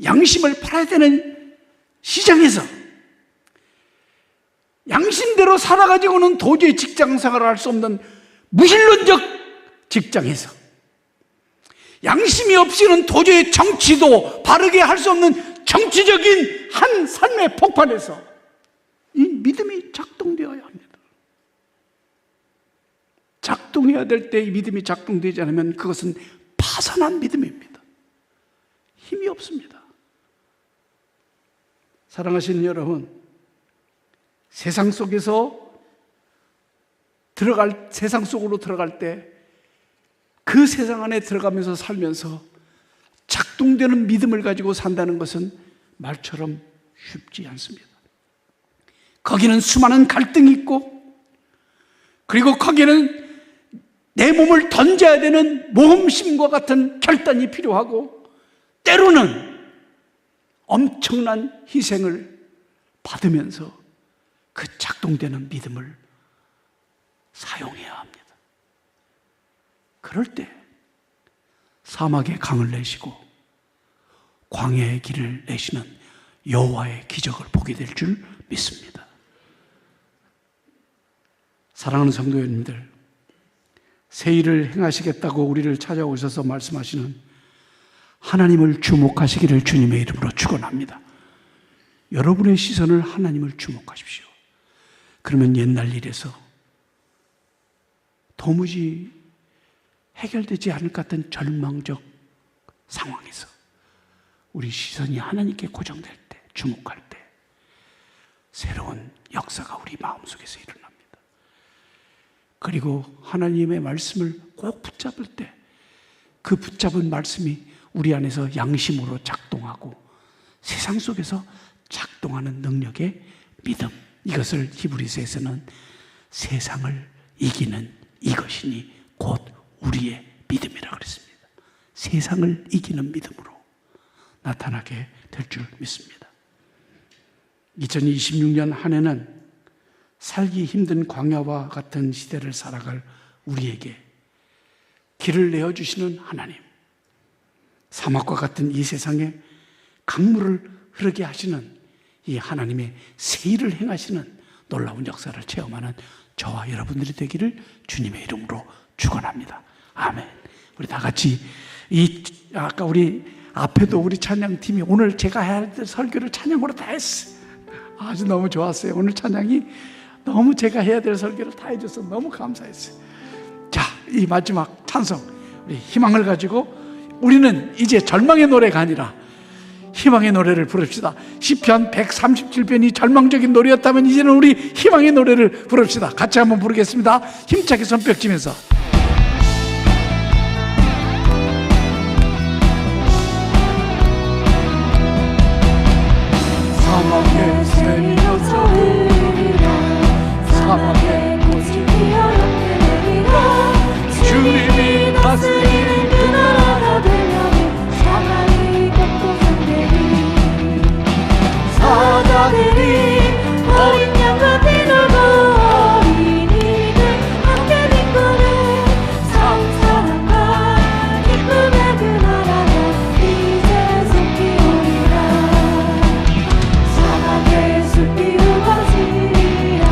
양심을 팔아야 되는 시장에서, 양심대로 살아가지고는 도저히 직장 생활을 할 수 없는 무신론적 직장에서, 양심이 없이는 도저히 정치도 바르게 할 수 없는 정치적인 한 삶의 폭발에서 이 믿음이 작동되어야 합니다. 작동해야 될 때 이 믿음이 작동되지 않으면 그것은 파산한 믿음입니다. 힘이 없습니다. 사랑하시는 여러분, 세상 속으로 들어갈 때 그 세상 안에 들어가면서 살면서 작동되는 믿음을 가지고 산다는 것은 말처럼 쉽지 않습니다. 거기는 수많은 갈등이 있고, 그리고 거기는 내 몸을 던져야 되는 모험심과 같은 결단이 필요하고, 때로는 엄청난 희생을 받으면서 그 작동되는 믿음을 사용해야 합니다. 그럴 때 사막에 강을 내시고 광야의 길을 내시는 여호와의 기적을 보게 될 줄 믿습니다. 사랑하는 성도 여러분들, 새 일을 행하시겠다고 우리를 찾아오셔서 말씀하시는 하나님을 주목하시기를 주님의 이름으로 축원합니다. 여러분의 시선을 하나님을 주목하십시오. 그러면 옛날 일에서 도무지 해결되지 않을 것 같은 절망적 상황에서 우리 시선이 하나님께 고정될 때, 주목할 때 새로운 역사가 우리 마음속에서 일어납니다. 그리고 하나님의 말씀을 꼭 붙잡을 때 그 붙잡은 말씀이 우리 안에서 양심으로 작동하고 세상 속에서 작동하는 능력의 믿음, 이것을 히브리서에서는 세상을 이기는 이것이니 곧 우리의 믿음이라고 그랬습니다. 세상을 이기는 믿음으로 나타나게 될 줄 믿습니다. 2026년 한 해는 살기 힘든 광야와 같은 시대를 살아갈 우리에게 길을 내어주시는 하나님, 사막과 같은 이 세상에 강물을 흐르게 하시는 이 하나님의 새 일을 행하시는 놀라운 역사를 체험하는 저와 여러분들이 되기를 주님의 이름으로 축원합니다. 아멘. 우리 다 같이 아까 우리 앞에도 우리 찬양팀이 오늘 제가 해야 될 설교를 찬양으로 다 했어요. 아주 너무 좋았어요. 오늘 찬양이 너무 제가 해야 될 설교를 다 해줘서 너무 감사했어요. 자, 이 마지막 찬송, 우리 희망을 가지고 우리는 이제 절망의 노래가 아니라 희망의 노래를 부릅시다. 시편 137편이 절망적인 노래였다면 이제는 우리 희망의 노래를 부릅시다. 같이 한번 부르겠습니다. 힘차게 손뼉 치면서. 사막의 샘이 넘쳐 흐르리라, 사막의 꽃이 피어 엽게 되리라, 주님이 다스리는 그 나라가 되면 사막이 걷고 산되리. 사자들이 어린 양과 뛰놀고 어린이들 함께 뒷거는 성사랑과 기쁨의 그 나라가 이제 속히 오리라. 사막의 숲이 우거지리라,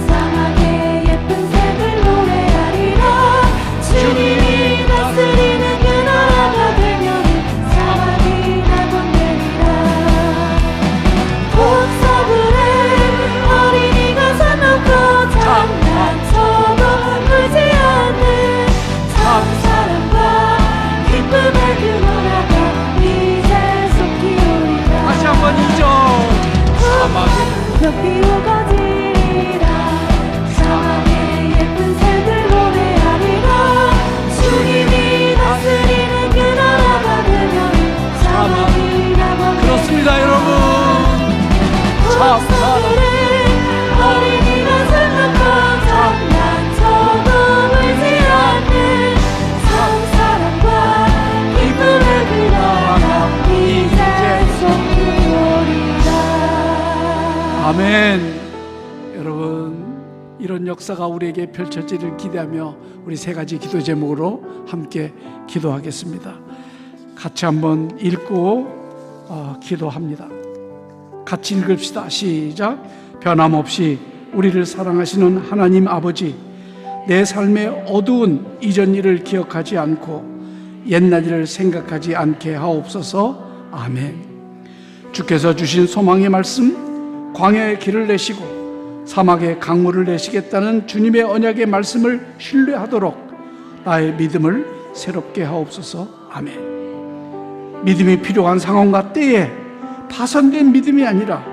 사막의 예쁜 새들 노래하리라. 주님이 다스리는 그 나라가 되면 사막이 낙원되리라. 독서들에 어린이가 손 놓고 장난쳐도 울지 않는 성사랑과 기쁨의 그 나라가 이제 속히 오리라. 다시 한번 2절. 사막의 숲이 우거지리라, 사막의 예쁜 새들 아멘. 여러분, 이런 역사가 우리에게 펼쳐지기를 기대하며 우리 세 가지 기도 제목으로 함께 기도하겠습니다. 같이 한번 읽고 기도합니다. 같이 읽읍시다. 시작. 변함없이 우리를 사랑하시는 하나님 아버지, 내 삶의 어두운 이전 일을 기억하지 않고 옛날 일을 생각하지 않게 하옵소서. 아멘. 주께서 주신 소망의 말씀, 광야의 길을 내시고 사막의 강물을 내시겠다는 주님의 언약의 말씀을 신뢰하도록 나의 믿음을 새롭게 하옵소서. 아멘. 믿음이 필요한 상황과 때에 파손된 믿음이 아니라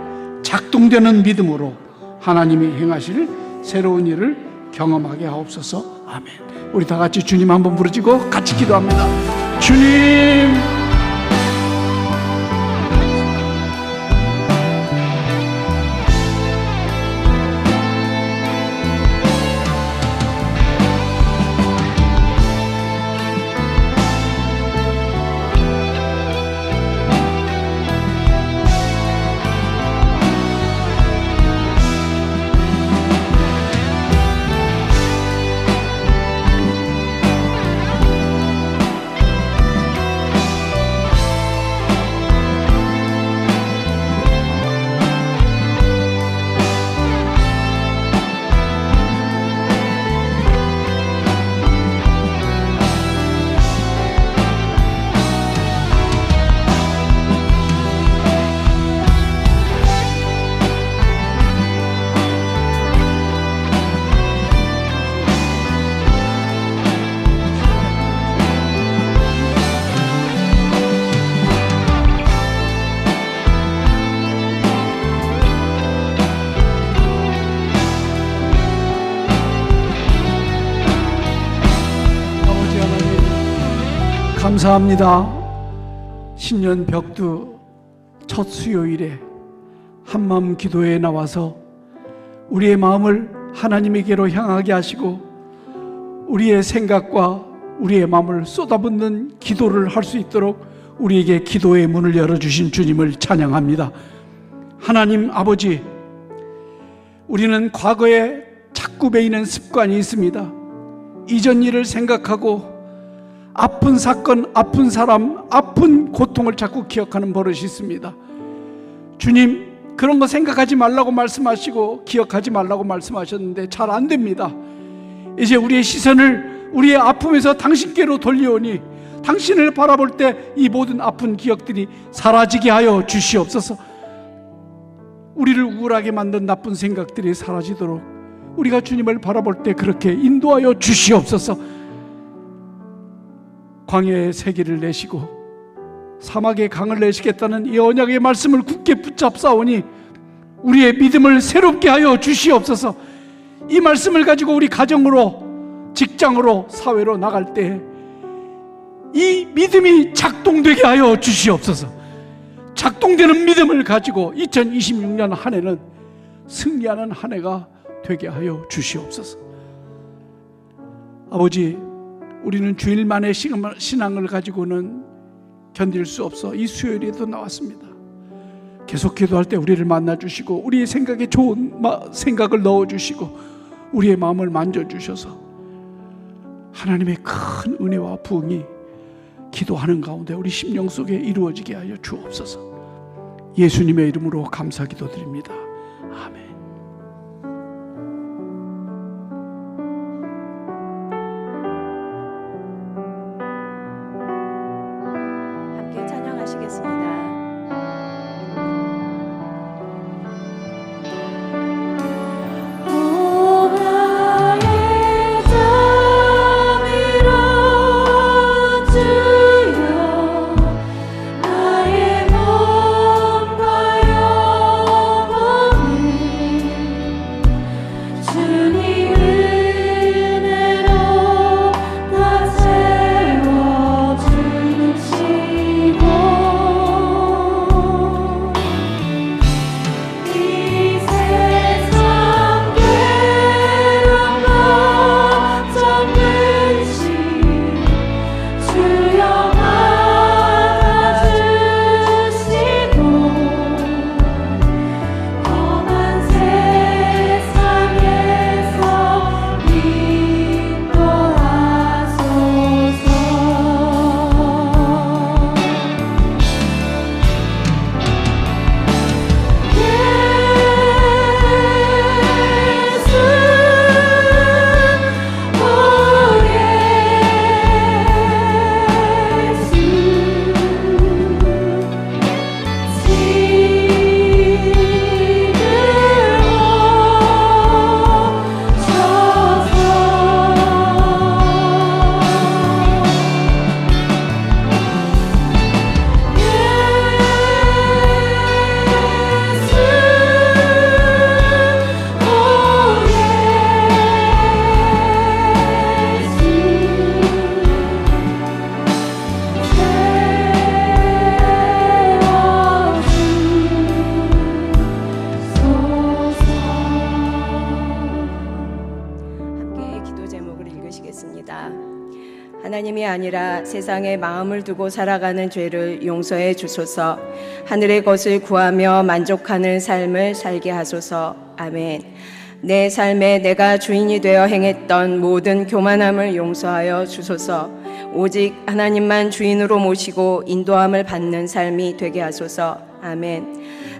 작동되는 믿음으로 하나님이 행하실 새로운 일을 경험하게 하옵소서. 아멘. 우리 다 같이 주님 한번 부르짖고 같이 기도합니다. 주님, 감사합니다. 신년 벽두 첫 수요일에 한마음 기도에 나와서 우리의 마음을 하나님에게로 향하게 하시고 우리의 생각과 우리의 마음을 쏟아붓는 기도를 할 수 있도록 우리에게 기도의 문을 열어주신 주님을 찬양합니다. 하나님 아버지, 우리는 과거에 자꾸 배이는 습관이 있습니다. 이전 일을 생각하고 아픈 사건, 아픈 사람, 아픈 고통을 자꾸 기억하는 버릇이 있습니다. 주님, 그런 거 생각하지 말라고 말씀하시고 기억하지 말라고 말씀하셨는데 잘 안 됩니다. 이제 우리의 시선을 우리의 아픔에서 당신께로 돌려오니 당신을 바라볼 때 이 모든 아픈 기억들이 사라지게 하여 주시옵소서. 우리를 우울하게 만든 나쁜 생각들이 사라지도록 우리가 주님을 바라볼 때 그렇게 인도하여 주시옵소서. 광야의 세기를 내시고 사막의 강을 내시겠다는 이 언약의 말씀을 굳게 붙잡사오니 우리의 믿음을 새롭게 하여 주시옵소서. 이 말씀을 가지고 우리 가정으로, 직장으로, 사회로 나갈 때 이 믿음이 작동되게 하여 주시옵소서. 작동되는 믿음을 가지고 2026년 한 해는 승리하는 한 해가 되게 하여 주시옵소서. 아버지, 우리는 주일만의 신앙을 가지고는 견딜 수 없어 이 수요일에도 나왔습니다. 계속 기도할 때 우리를 만나주시고 우리의 생각에 좋은 생각을 넣어주시고 우리의 마음을 만져주셔서 하나님의 큰 은혜와 부흥이 기도하는 가운데 우리 심령 속에 이루어지게 하여 주옵소서. 예수님의 이름으로 감사 기도드립니다. 아멘. 함께 찬양하시겠습니다. 나의 몸과 영혼 하나님이 아니라 세상에 마음을 두고 살아가는 죄를 용서해 주소서. 하늘의 것을 구하며 만족하는 삶을 살게 하소서. 아멘. 내 삶에 내가 주인이 되어 행했던 모든 교만함을 용서하여 주소서. 오직 하나님만 주인으로 모시고 인도함을 받는 삶이 되게 하소서. 아멘.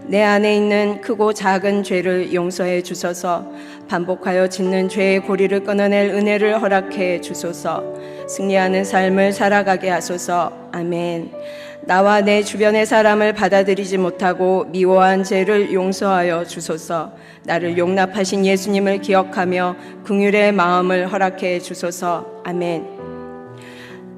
내 안에 있는 크고 작은 죄를 용서해 주소서. 반복하여 짓는 죄의 고리를 끊어낼 은혜를 허락해 주소서. 승리하는 삶을 살아가게 하소서. 아멘. 나와 내 주변의 사람을 받아들이지 못하고 미워한 죄를 용서하여 주소서. 나를 용납하신 예수님을 기억하며 긍휼의 마음을 허락해 주소서. 아멘.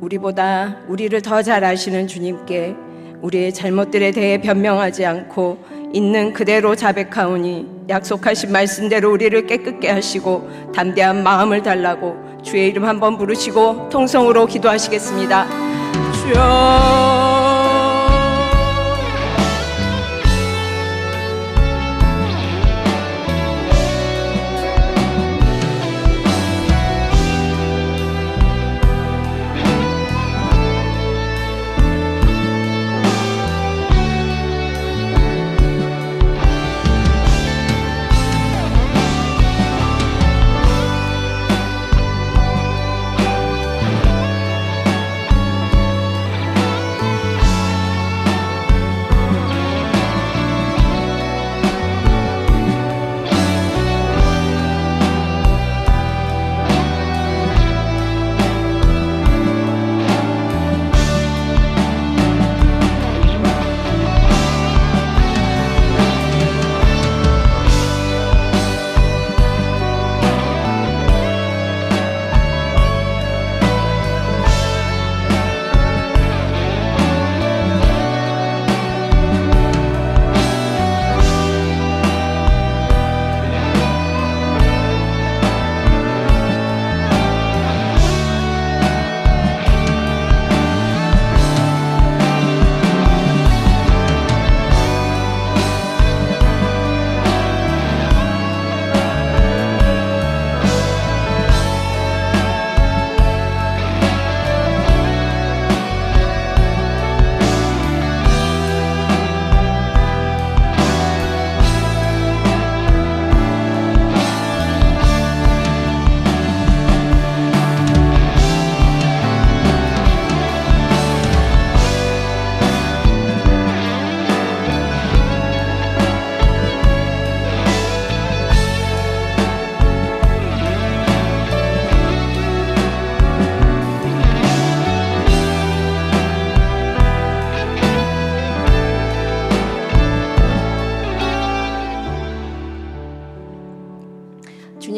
우리보다 우리를 더 잘 아시는 주님께 우리의 잘못들에 대해 변명하지 않고 있는 그대로 자백하오니 약속하신 말씀대로 우리를 깨끗게 하시고 담대한 마음을 달라고 주의 이름 한번 부르시고 통성으로 기도하시겠습니다. 주여.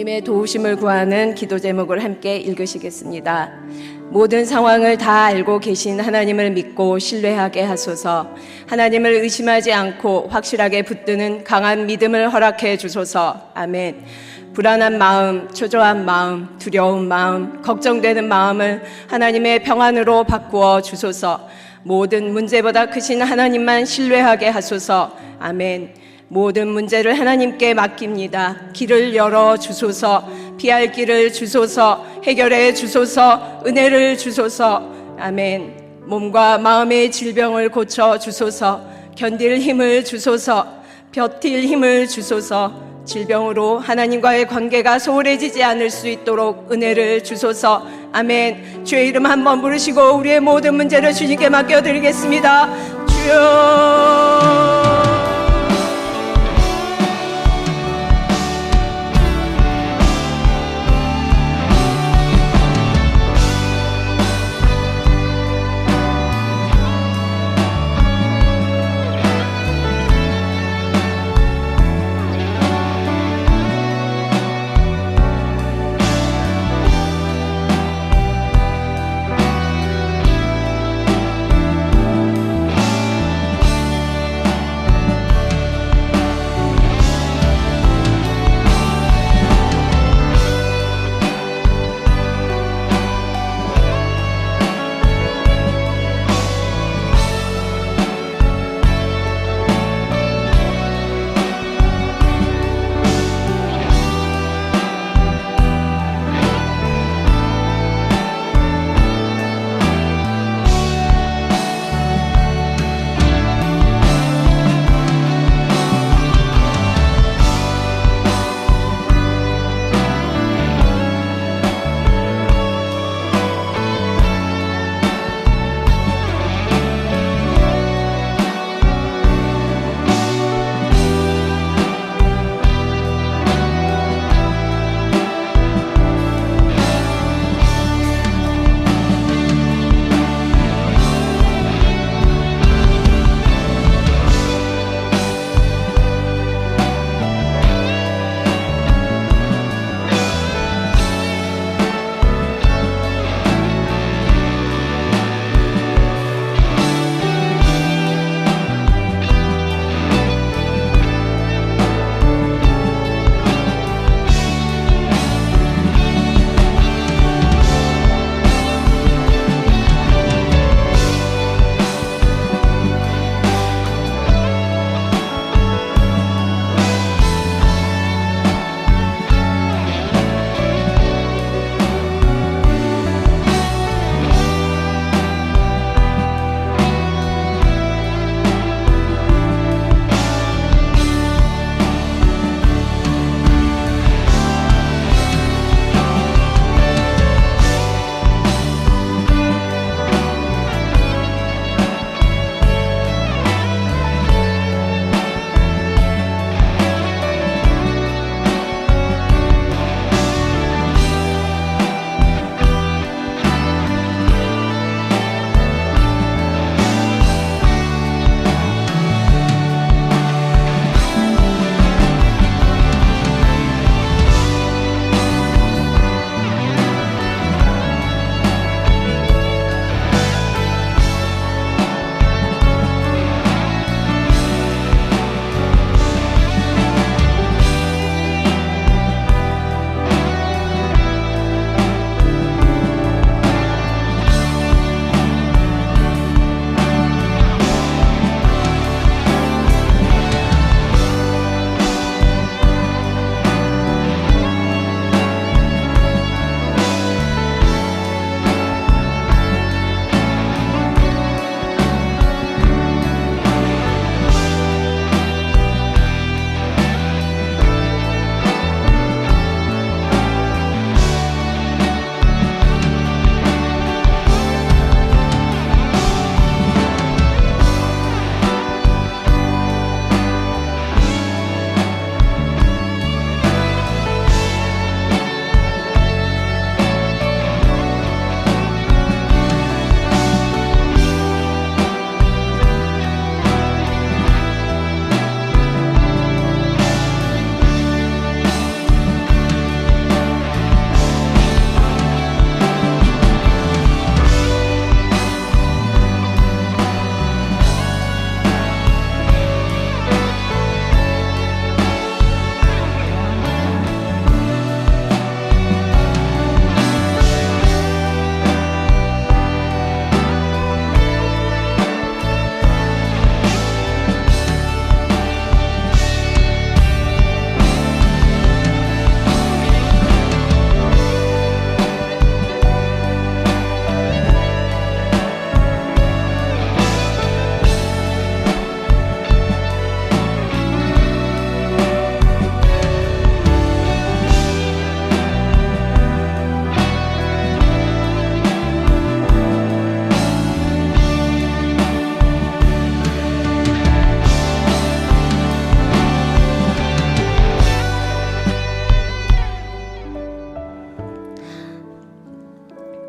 주님의 도우심을 구하는 기도 제목을 함께 읽으시겠습니다. 모든 상황을 다 알고 계신 하나님을 믿고 신뢰하게 하소서. 하나님을 의심하지 않고 확실하게 붙드는 강한 믿음을 허락해 주소서. 아멘. 불안한 마음, 초조한 마음, 두려운 마음, 걱정되는 마음을 하나님의 평안으로 바꾸어 주소서. 모든 문제보다 크신 하나님만 신뢰하게 하소서. 아멘. 모든 문제를 하나님께 맡깁니다. 길을 열어 주소서. 피할 길을 주소서. 해결해 주소서. 은혜를 주소서. 아멘. 몸과 마음의 질병을 고쳐 주소서. 견딜 힘을 주소서. 버틸 힘을 주소서. 질병으로 하나님과의 관계가 소홀해지지 않을 수 있도록 은혜를 주소서. 아멘. 주의 이름 한번 부르시고 우리의 모든 문제를 주님께 맡겨드리겠습니다. 주여.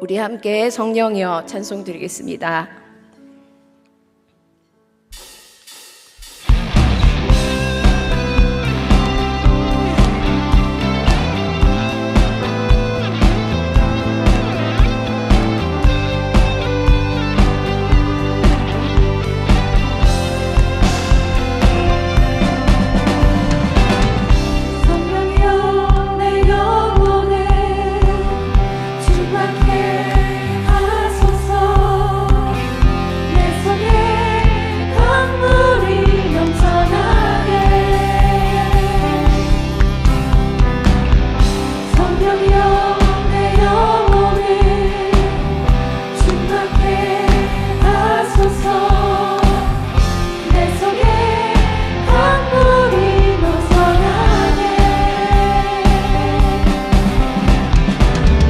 우리 함께 성령이여 찬송 드리겠습니다. 성령이여 내 영혼에 충만케 하소서. 내 속에 강물이 넘쳐나게. 성령이여 내 영혼에 충만케 하소서. 내 속에 강물이 넘쳐나게.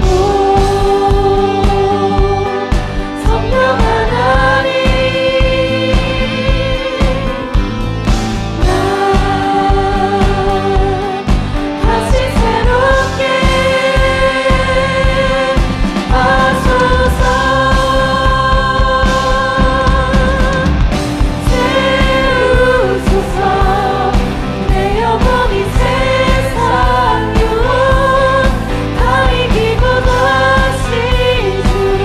오 성령 하나님, 날 다시 새롭게 하소서. 세우소서. 내 영혼이 세상 유혹 다 이기고 다시 주로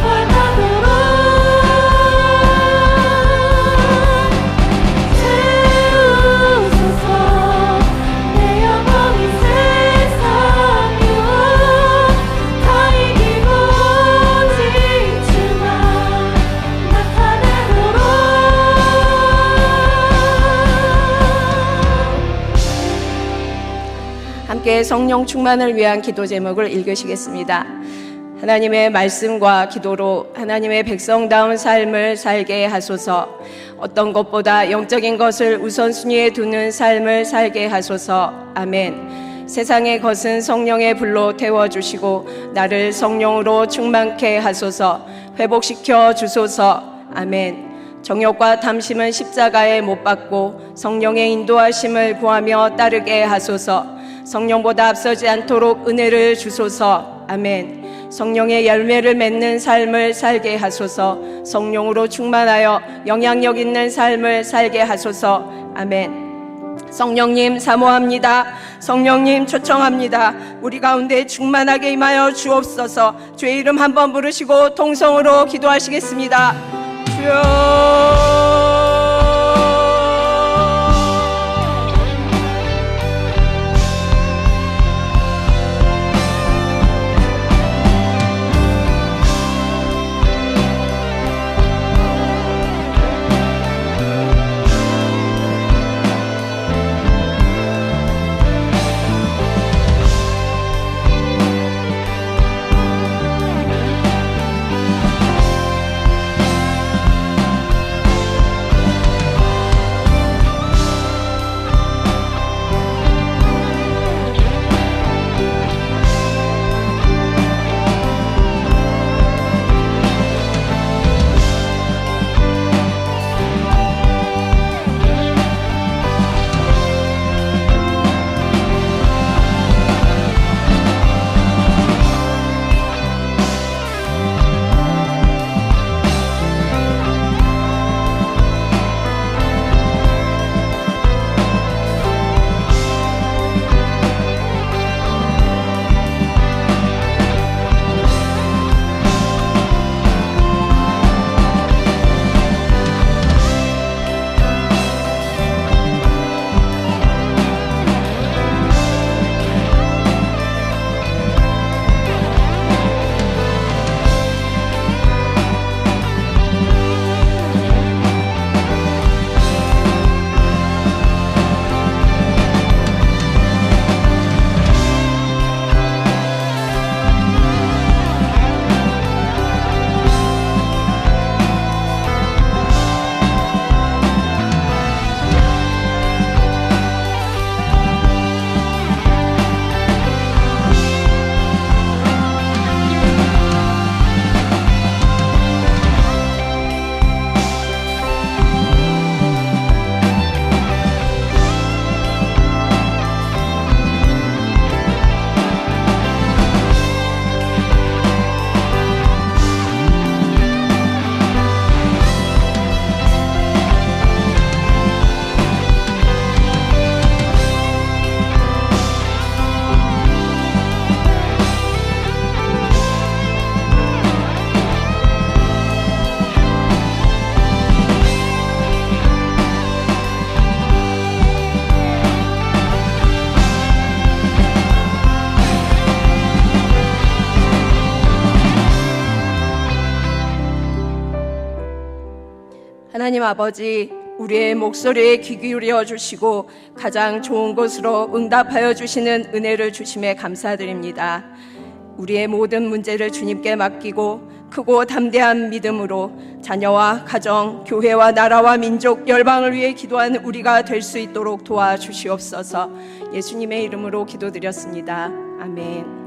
닮아가도록. 세우소서. 내 영혼이 세상 유혹 다 이기고 오직 주만 나타내도록. 함께 성령 충만을 위한 기도 제목을 읽으시겠습니다. 하나님의 말씀과 기도로 하나님의 백성다운 삶을 살게 하소서. 어떤 것보다 영적인 것을 우선순위에 두는 삶을 살게 하소서. 아멘. 세상의 것은 성령의 불로 태워주시고 나를 성령으로 충만케 하소서. 회복시켜 주소서. 아멘. 정욕과 탐심은 십자가에 못 박고 성령의 인도하심을 구하며 따르게 하소서. 성령보다 앞서지 않도록 은혜를 주소서. 아멘. 성령의 열매를 맺는 삶을 살게 하소서. 성령으로 충만하여 영향력 있는 삶을 살게 하소서. 아멘. 성령님 사모합니다. 성령님 초청합니다. 우리 가운데 충만하게 임하여 주옵소서. 주의 이름 한번 부르시고 통성으로 기도하시겠습니다. 주여. 하나님 아버지, 우리의 목소리에 귀 기울여 주시고 가장 좋은 곳으로 응답하여 주시는 은혜를 주심에 감사드립니다. 우리의 모든 문제를 주님께 맡기고 크고 담대한 믿음으로 자녀와 가정, 교회와 나라와 민족, 열방을 위해 기도하는 우리가 될 수 있도록 도와주시옵소서. 예수님의 이름으로 기도드렸습니다. 아멘.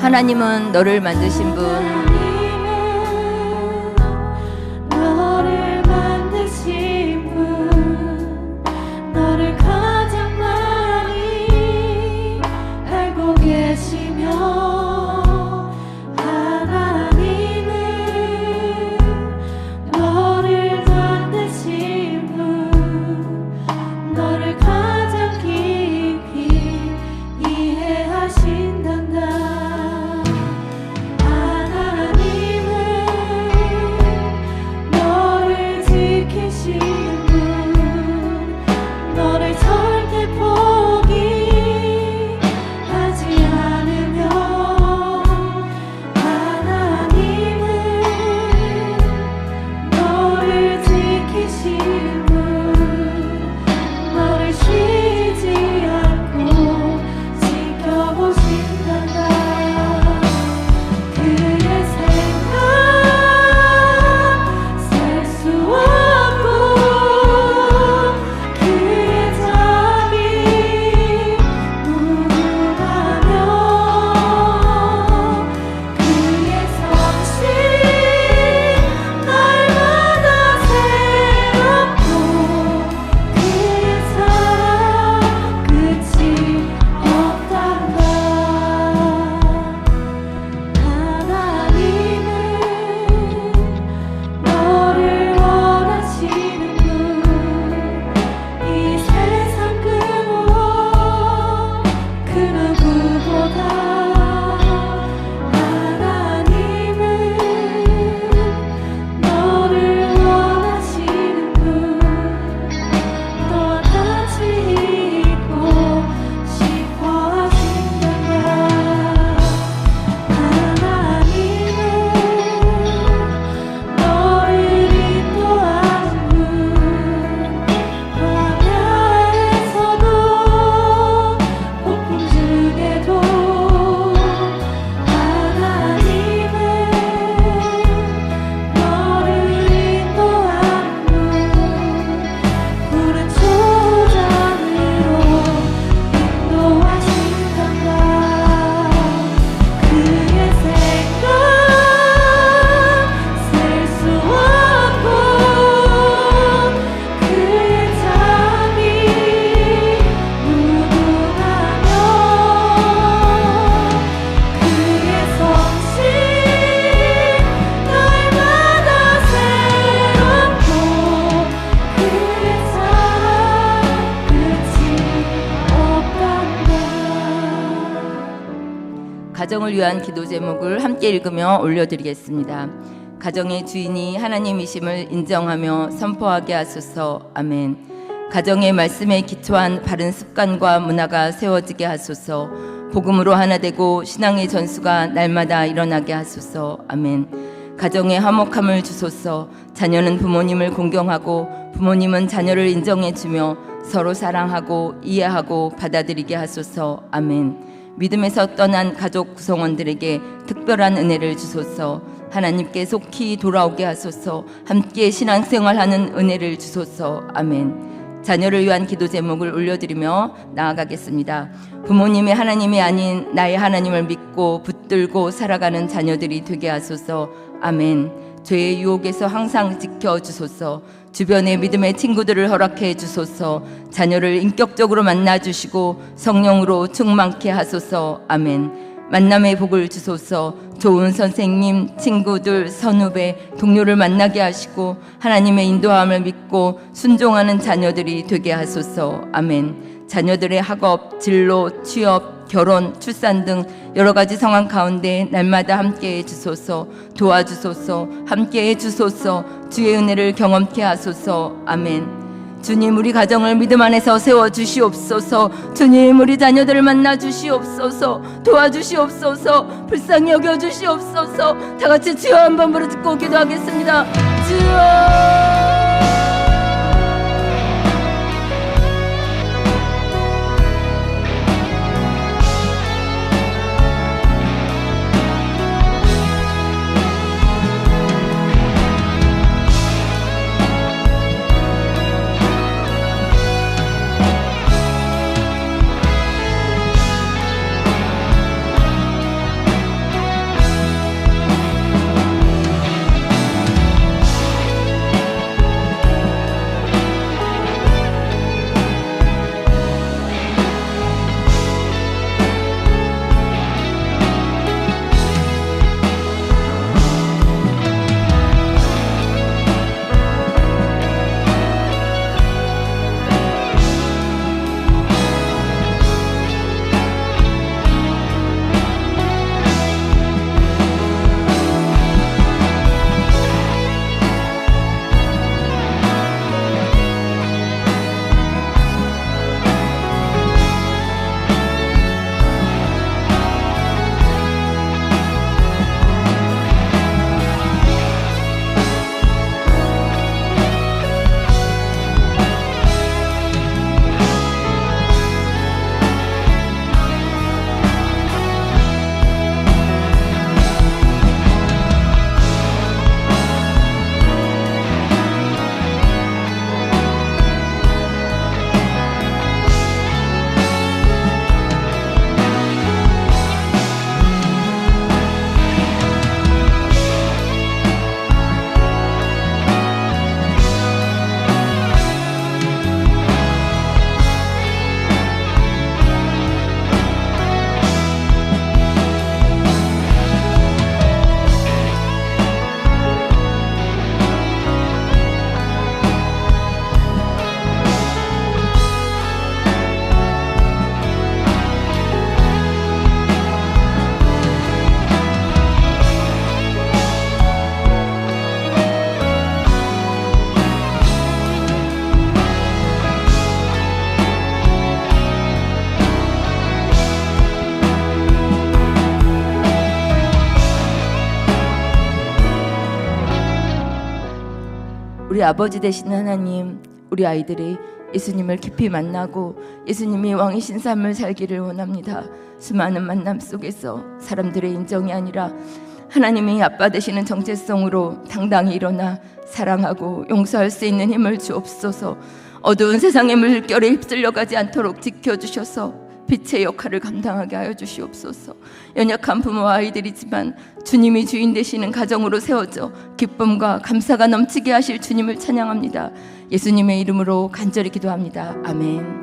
하나님은 너를 만드신 분, 너를 만드신 분, 너를 가장 많이 알고 계시며, 하나님은 너를 만드신 분, 너를 가장 깊이 이해하신단다. 가정을 위한 기도 제목을 함께 읽으며 올려드리겠습니다. 가정의 주인이 하나님이심을 인정하며 선포하게 하소서. 아멘. 가정의 말씀에 기초한 바른 습관과 문화가 세워지게 하소서. 복음으로 하나 되고 신앙의 전수가 날마다 일어나게 하소서. 아멘. 가정의 화목함을 주소서. 자녀는 부모님을 공경하고 부모님은 자녀를 인정해주며 서로 사랑하고 이해하고 받아들이게 하소서. 아멘. 믿음에서 떠난 가족 구성원들에게 특별한 은혜를 주소서. 하나님께 속히 돌아오게 하소서. 함께 신앙생활하는 은혜를 주소서. 아멘. 자녀를 위한 기도 제목을 올려드리며 나아가겠습니다. 부모님의 하나님이 아닌 나의 하나님을 믿고 붙들고 살아가는 자녀들이 되게 하소서. 아멘. 죄의 유혹에서 항상 지켜주소서. 주변의 믿음의 친구들을 허락해 주소서. 자녀를 인격적으로 만나주시고 성령으로 충만케 하소서. 아멘. 만남의 복을 주소서. 좋은 선생님, 친구들, 선후배, 동료를 만나게 하시고 하나님의 인도함을 믿고 순종하는 자녀들이 되게 하소서. 아멘. 자녀들의 학업, 진로, 취업, 결혼, 출산 등 여러 가지 상황 가운데 날마다 함께해 주소서. 도와주소서. 함께해 주소서. 주의 은혜를 경험케 하소서. 아멘. 주님, 우리 가정을 믿음 안에서 세워 주시옵소서. 주님, 우리 자녀들을 만나 주시옵소서. 도와주시옵소서. 불쌍히 여겨 주시옵소서. 다 같이 주여 한번 부르짖고 기도하겠습니다. 주여. 우리 아버지 되시는 하나님, 우리 아이들이 예수님을 깊이 만나고 예수님이 왕이신 삶을 살기를 원합니다. 수많은 만남 속에서 사람들의 인정이 아니라 하나님이 아빠 되시는 정체성으로 당당히 일어나 사랑하고 용서할 수 있는 힘을 주옵소서. 어두운 세상의 물결에 휩쓸려가지 않도록 지켜주셔서 빛의 역할을 감당하게 하여 주시옵소서. 연약한 부모와 아이들이지만 주님이 주인 되시는 가정으로 세워져 기쁨과 감사가 넘치게 하실 주님을 찬양합니다. 예수님의 이름으로 간절히 기도합니다. 아멘.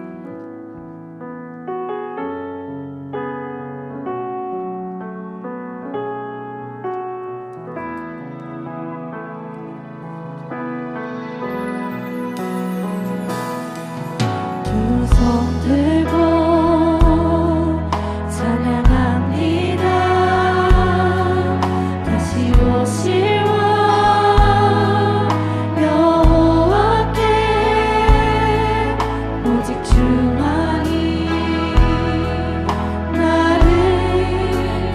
두 손 들고 찬양합니다. 다시 오실 왕 여호와께 오직 주만이 나를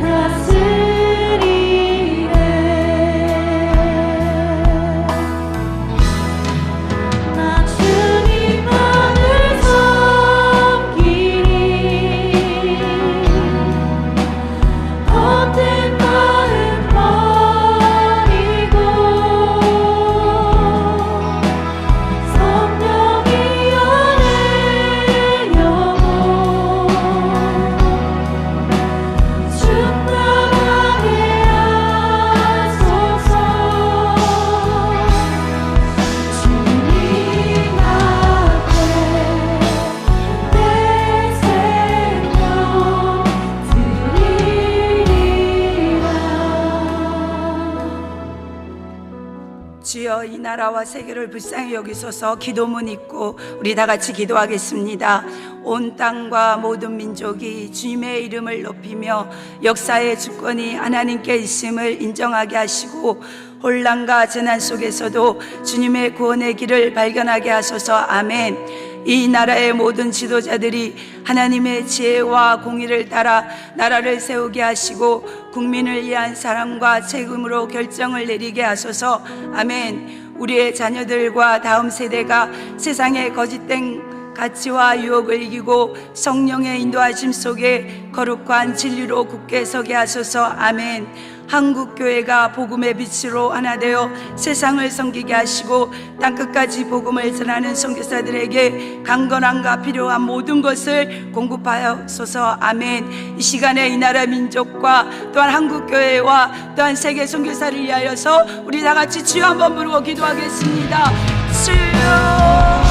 다스리네. 나 주님만을 섬기리. 헛된 마음 버리고 성령이 연애 영혼 충만하게 하소서. 주님 앞에 내 생명 드리리라. 주여, 이 나라와 세계를 불쌍히 여기소서. 기도문 있고 우리 다 같이 기도하겠습니다. 온 땅과 모든 민족이 주님의 이름을 높이며 역사의 주권이 하나님께 있음을 인정하게 하시고 혼란과 재난 속에서도 주님의 구원의 길을 발견하게 하소서. 아멘. 이 나라의 모든 지도자들이 하나님의 지혜와 공의를 따라 나라를 세우게 하시고 국민을 위한 사랑과 책임으로 결정을 내리게 하소서. 아멘. 우리의 자녀들과 다음 세대가 세상의 거짓된 가치와 유혹을 이기고 성령의 인도하심 속에 거룩한 진리로 굳게 서게 하소서. 아멘. 한국교회가 복음의 빛으로 하나 되어 세상을 섬기게 하시고 땅끝까지 복음을 전하는 선교사들에게 강건함과 필요한 모든 것을 공급하소서. 아멘. 이 시간에 이 나라 민족과 또한 한국교회와 또한 세계 선교사를 위하여서 우리 다 같이 주여 한번 부르고 기도하겠습니다. 주여.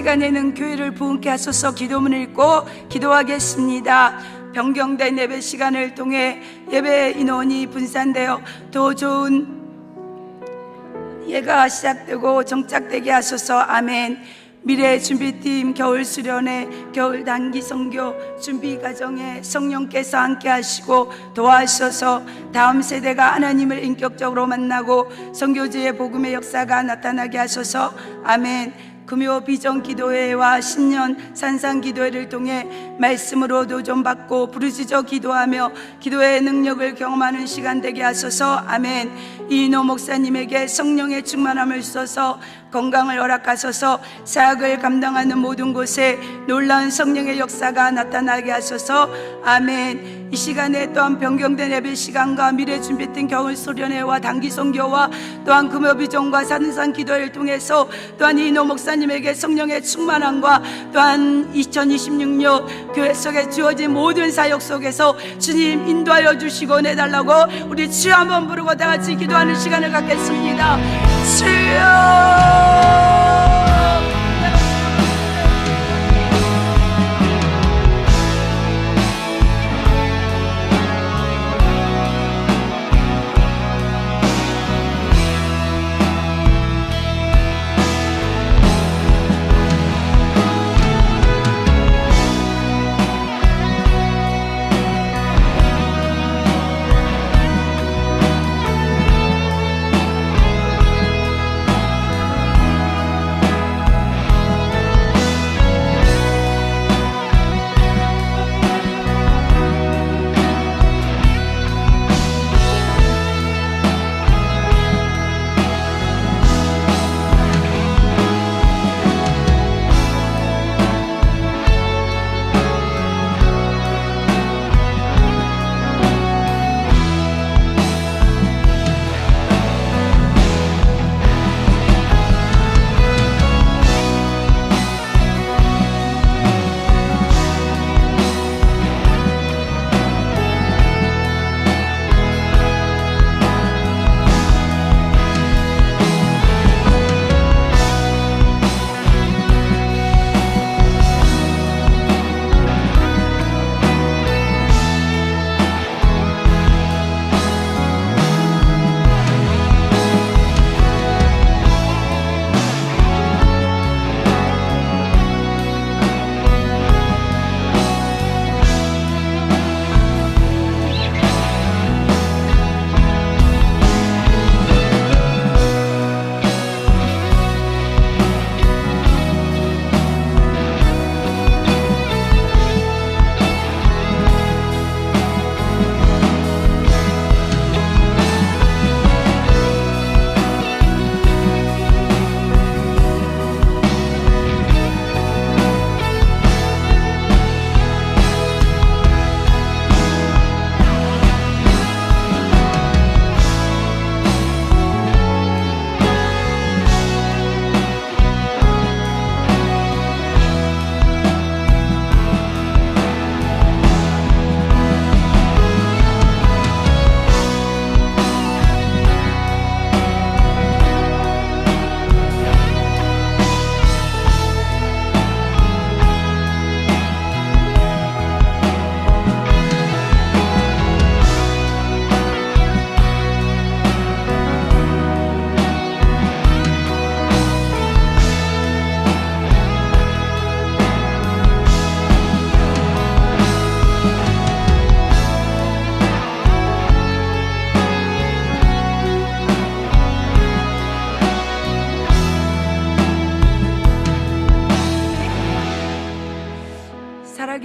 시간에는 교회를 부흥케 하소서. 기도문을 읽고 기도하겠습니다. 변경된 예배 시간을 통해 예배 인원이 분산되어 더 좋은 예가 시작되고 정착되게 하소서. 아멘. 미래 준비팀 겨울 수련회 겨울 단기 선교 준비 과정에 성령께서 함께 하시고 도와주셔서 다음 세대가 하나님을 인격적으로 만나고 선교지의 복음의 역사가 나타나게 하소서. 아멘. 금요 비전 기도회와 신년 산상 기도회를 통해 말씀으로 도전받고 부르짖어 기도하며 기도의 능력을 경험하는 시간 되게 하소서. 아멘. 이인호 목사님에게 성령의 충만함을 주셔서 건강을 허락하소서. 사역을 감당하는 모든 곳에 놀라운 성령의 역사가 나타나게 하소서. 아멘. 이 시간에 또한 변경된 예배 시간과 미래 준비팀 겨울 수련회와 단기 선교와 또한 금요 비전과 산상 기도회를 통해서 또한 이인호 목사님에게 성령의 충만함과 또한 2026년 교회 속에 주어진 모든 사역 속에서 주님 인도하여 주시고 내달라고 우리 주여 한번 부르고 다 같이 기도하는 시간을 갖겠습니다. 주여.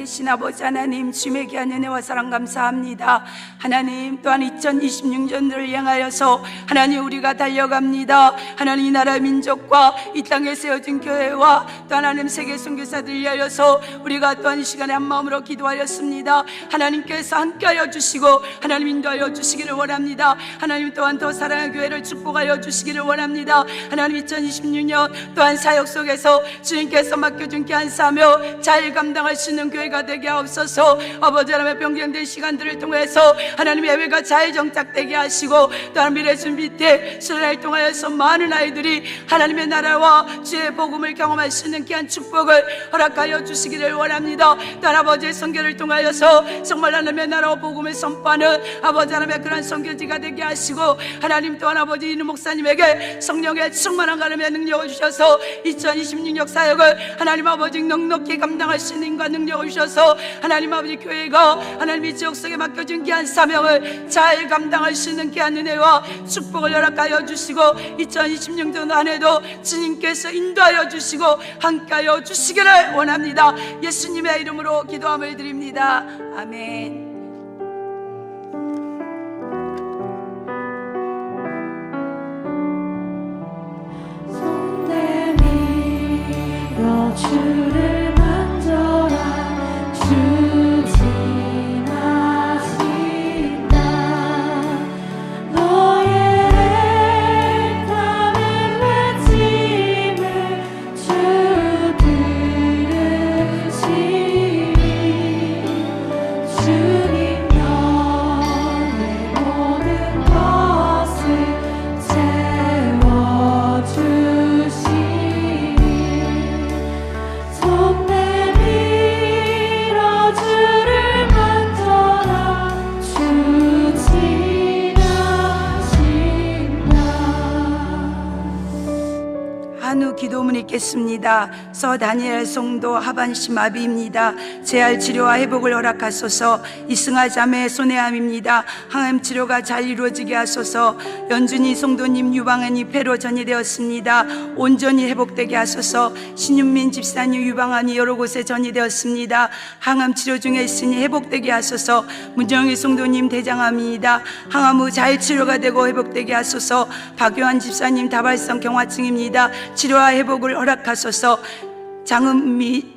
계신 아버지 하나님, 주님의 귀한 은혜와 사랑 감사합니다. 하나님, 또한 2026년도를 향하여서 하나님 우리가 달려갑니다. 하나님, 이 나라 민족과 이 땅에 세워진 교회와 또 하나님 세계 선교사들을 위하여서 우리가 또한 이 시간에 한 마음으로 기도하였습니다. 하나님께서 함께하여 주시고 하나님 인도하여 주시기를 원합니다. 하나님 또한 더 사랑의 교회를 축복하여 주시기를 원합니다. 하나님, 2026년 또한 사역 속에서 주님께서 맡겨준 귀한 사명 잘 감당할 수 있는 교회가 되게 하옵소서. 아버지 하나님의 변경된 시간들을 통해서 하나님 예배가 잘 정착되게 하시고 또한 미래 준비 때 수련을 통하여서 많은 아이들이 하나님의 나라와 주의 복음을 경험할 수 있는 귀한 축복을 허락하여 주시기를 원합니다. 또한 아버지의 선교를 통하여서 정말 하나님의 나라와 복음을 선포하는 아버지 하나님의 그런 선교지가 되게 하시고 하나님, 또한 아버지 이는 목사님에게 성령의 충만한 하나님의 능력을 주셔서 2026년 사역을 하나님 아버지 넉넉히 감당할 수 있는 인과 능력을 주셔서 하나님 아버지 교회가 하나님 이 지역 속에 맡겨진 귀한 사명을 잘 감당할 수 있는 귀한 은혜와 축복을 허락하여 주시고 2026년 한 해도 주님께서 인도하여 주시고 함께하여 주시기를 원합니다. 예수님의 이름으로 기도함을 드립니다. 아멘. 주를 만져라. 주 지나신다. 너의 애타는 외침을 주 들으시니 주님 너의 모든 것을 채워주시니 손 내밀어 주를 만져라. 주 지나신다. 한우 기도문 읽겠습니다. 서 다니엘 성도 하반신 마비입니다. 재활 치료와 회복을 허락하소서. 이승하 자매 손해암입니다. 항암 치료가 잘 이루어지게 하소서. 연준이 성도님 유방암이 폐로 전이되었습니다. 온전히 회복되게 하소서. 신윤민 집사님 유방암이 여러 곳에 전이되었습니다. 항암 치료 중에 있으니 회복되게 하소서. 문정희 성도님 대장암입니다. 항암 후 잘 치료가 되고 회복되게 하소서. 박요한 집사님 다발성 경화증입니다. 치료와 회복을 허락하소서. 장은미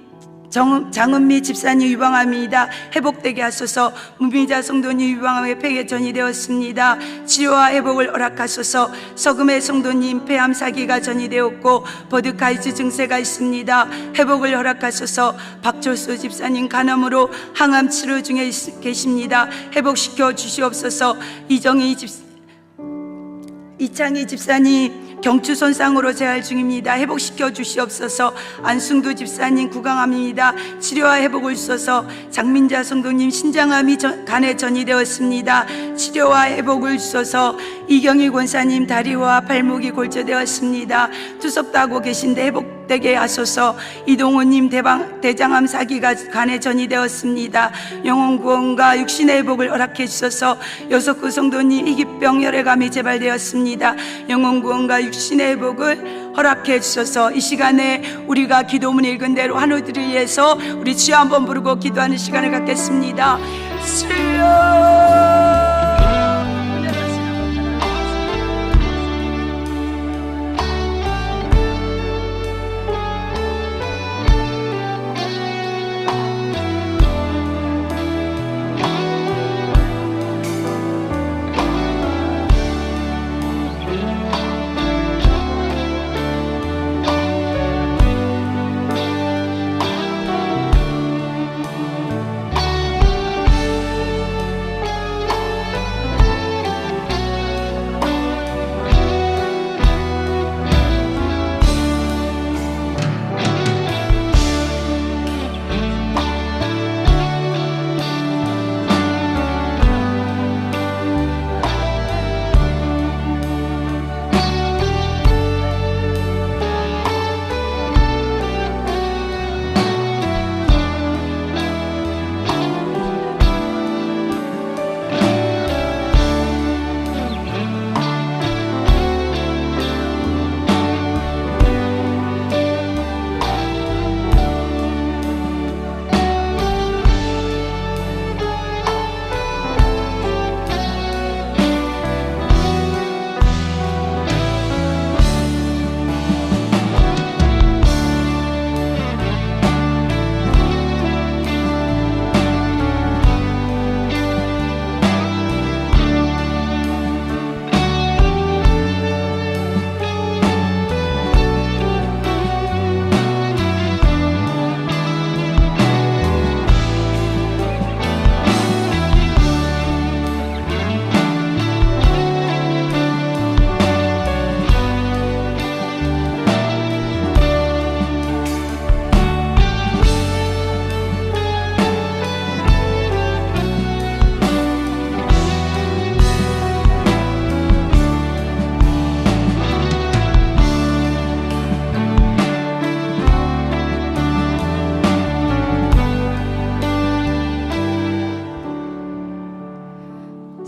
집사님 유방암입니다. 회복되게 하소서. 문미자 성도님 유방암의 폐에 전이되었습니다. 치료와 회복을 허락하소서. 서금의 성도님 폐암 사기가 전이되었고 버드카이즈 증세가 있습니다. 회복을 허락하소서. 박철수 집사님 간암으로 항암 치료 중에 계십니다. 회복시켜 주시옵소서. 이창희 집사님 경추 손상으로 재활 중입니다. 회복시켜 주시옵소서. 안승두 집사님 구강암입니다. 치료와 회복을 주소서. 장민자 성도님 신장암이 간에 전이되었습니다. 치료와 회복을 주소서. 이경희 권사님 다리와 발목이 골절되었습니다. 투석도 하고 계신데 회복되게 하소서. 이동호님 대장암 사기가 간에 전이되었습니다. 영혼구원과 육신의 회복을 허락해 주소서. 여석구 성도님 희귀병 혈액암이 재발되었습니다. 영혼구원과 육신의 회복을 허락해 주소서. 이 시간에 우리가 기도문 읽은 대로 한우들을 위해서 우리 주여 한번 부르고 기도하는 시간을 갖겠습니다. 주여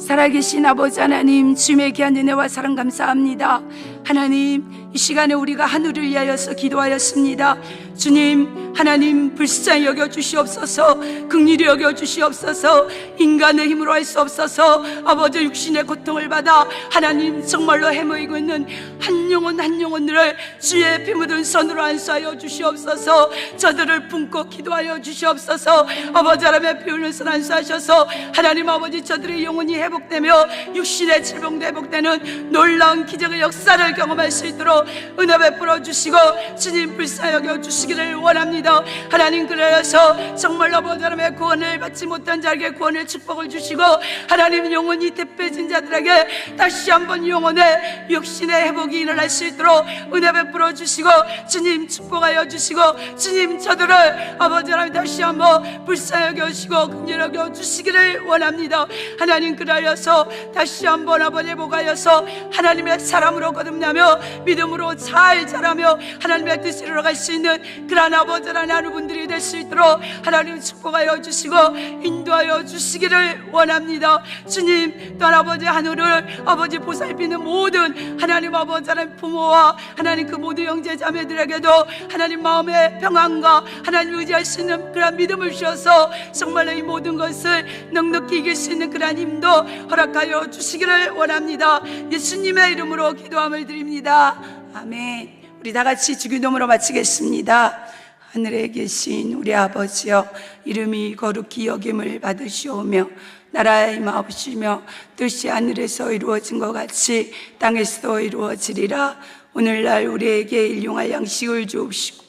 살아계신 아버지 하나님, 주님의 귀한 은혜와 사랑 감사합니다. 하나님, 이 시간에 우리가 하늘을 위하여서 기도하였습니다. 주님, 하나님 불쌍히 여겨주시옵소서. 긍휼히 여겨주시옵소서. 인간의 힘으로 할 수 없어서 아버지 육신의 고통을 받아 하나님 정말로 헤매이고 있는 한 영혼 한 영혼들을 주의 피 묻은 손으로 안수하여 주시옵소서. 저들을 품고 기도하여 주시옵소서. 아버지 하나님의 피 흘린 손 안수하셔서 하나님 아버지 저들의 영혼이 회복되며 육신의 질병도 회복되는 놀라운 기적의 역사를 경험할 수 있도록 은혜 베풀어 주시고 주님 불쌍히 여겨 주시기를 원합니다. 하나님, 그래서 정말 아버지 하나님의 구원을 받지 못한 자에게 구원의 축복을 주시고 하나님 영혼이 대표진 자들에게 다시 한번 영혼의 육신의 회복이 일어날 수 있도록 은혜 베풀어 주시고 주님 축복하여 주시고 주님 저들을 아버지 하나님 다시 한번 불쌍히 여겨주시고 긍휼히 여겨 주시기를 원합니다. 하나님, 그러하여서 다시 한번 아버지 회복하여서 하나님의 사람으로 거듭나며 믿음으로 잘 자라며 하나님의 뜻을 이루어갈 수 있는 그러한 아버지 하나님 분들이 될 수 있도록 하나님 축복하여 주시고 인도하여 주시기를 원합니다. 주님, 또한 아버지 하늘을 아버지 보살피는 모든 하나님 아버지 하나님 부모와 하나님 그 모든 형제 자매들에게도 하나님 마음의 평안과 하나님 의지할 수 있는 그런 믿음을 주셔서 정말로 이 모든 것을 넉넉히 이길 수 있는 그런 힘도 허락하여 주시기를 원합니다. 예수님의 이름으로 기도함을 드립니다. 아멘. 우리 다 같이 주기도문으로 마치겠습니다. 하늘에 계신 우리 아버지여, 이름이 거룩히 여김을 받으시오며 나라의 임하옵시며 뜻이 하늘에서 이루어진 것 같이 땅에서도 이루어지리라. 오늘날 우리에게 일용할 양식을 주옵시고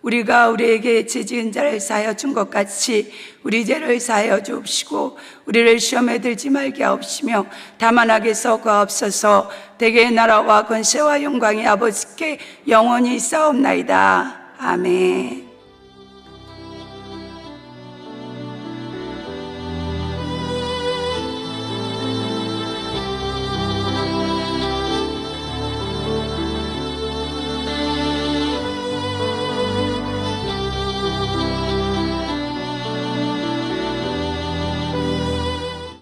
우리가 우리에게 죄 지은 자를 사하여 준 것 같이 우리 죄를 사하여 주옵시고 우리를 시험에 들지 말게 하옵시며 다만 악에서 구하옵소서. 대개의 나라와 권세와 영광이 아버지께 영원히 싸움나이다. 아멘.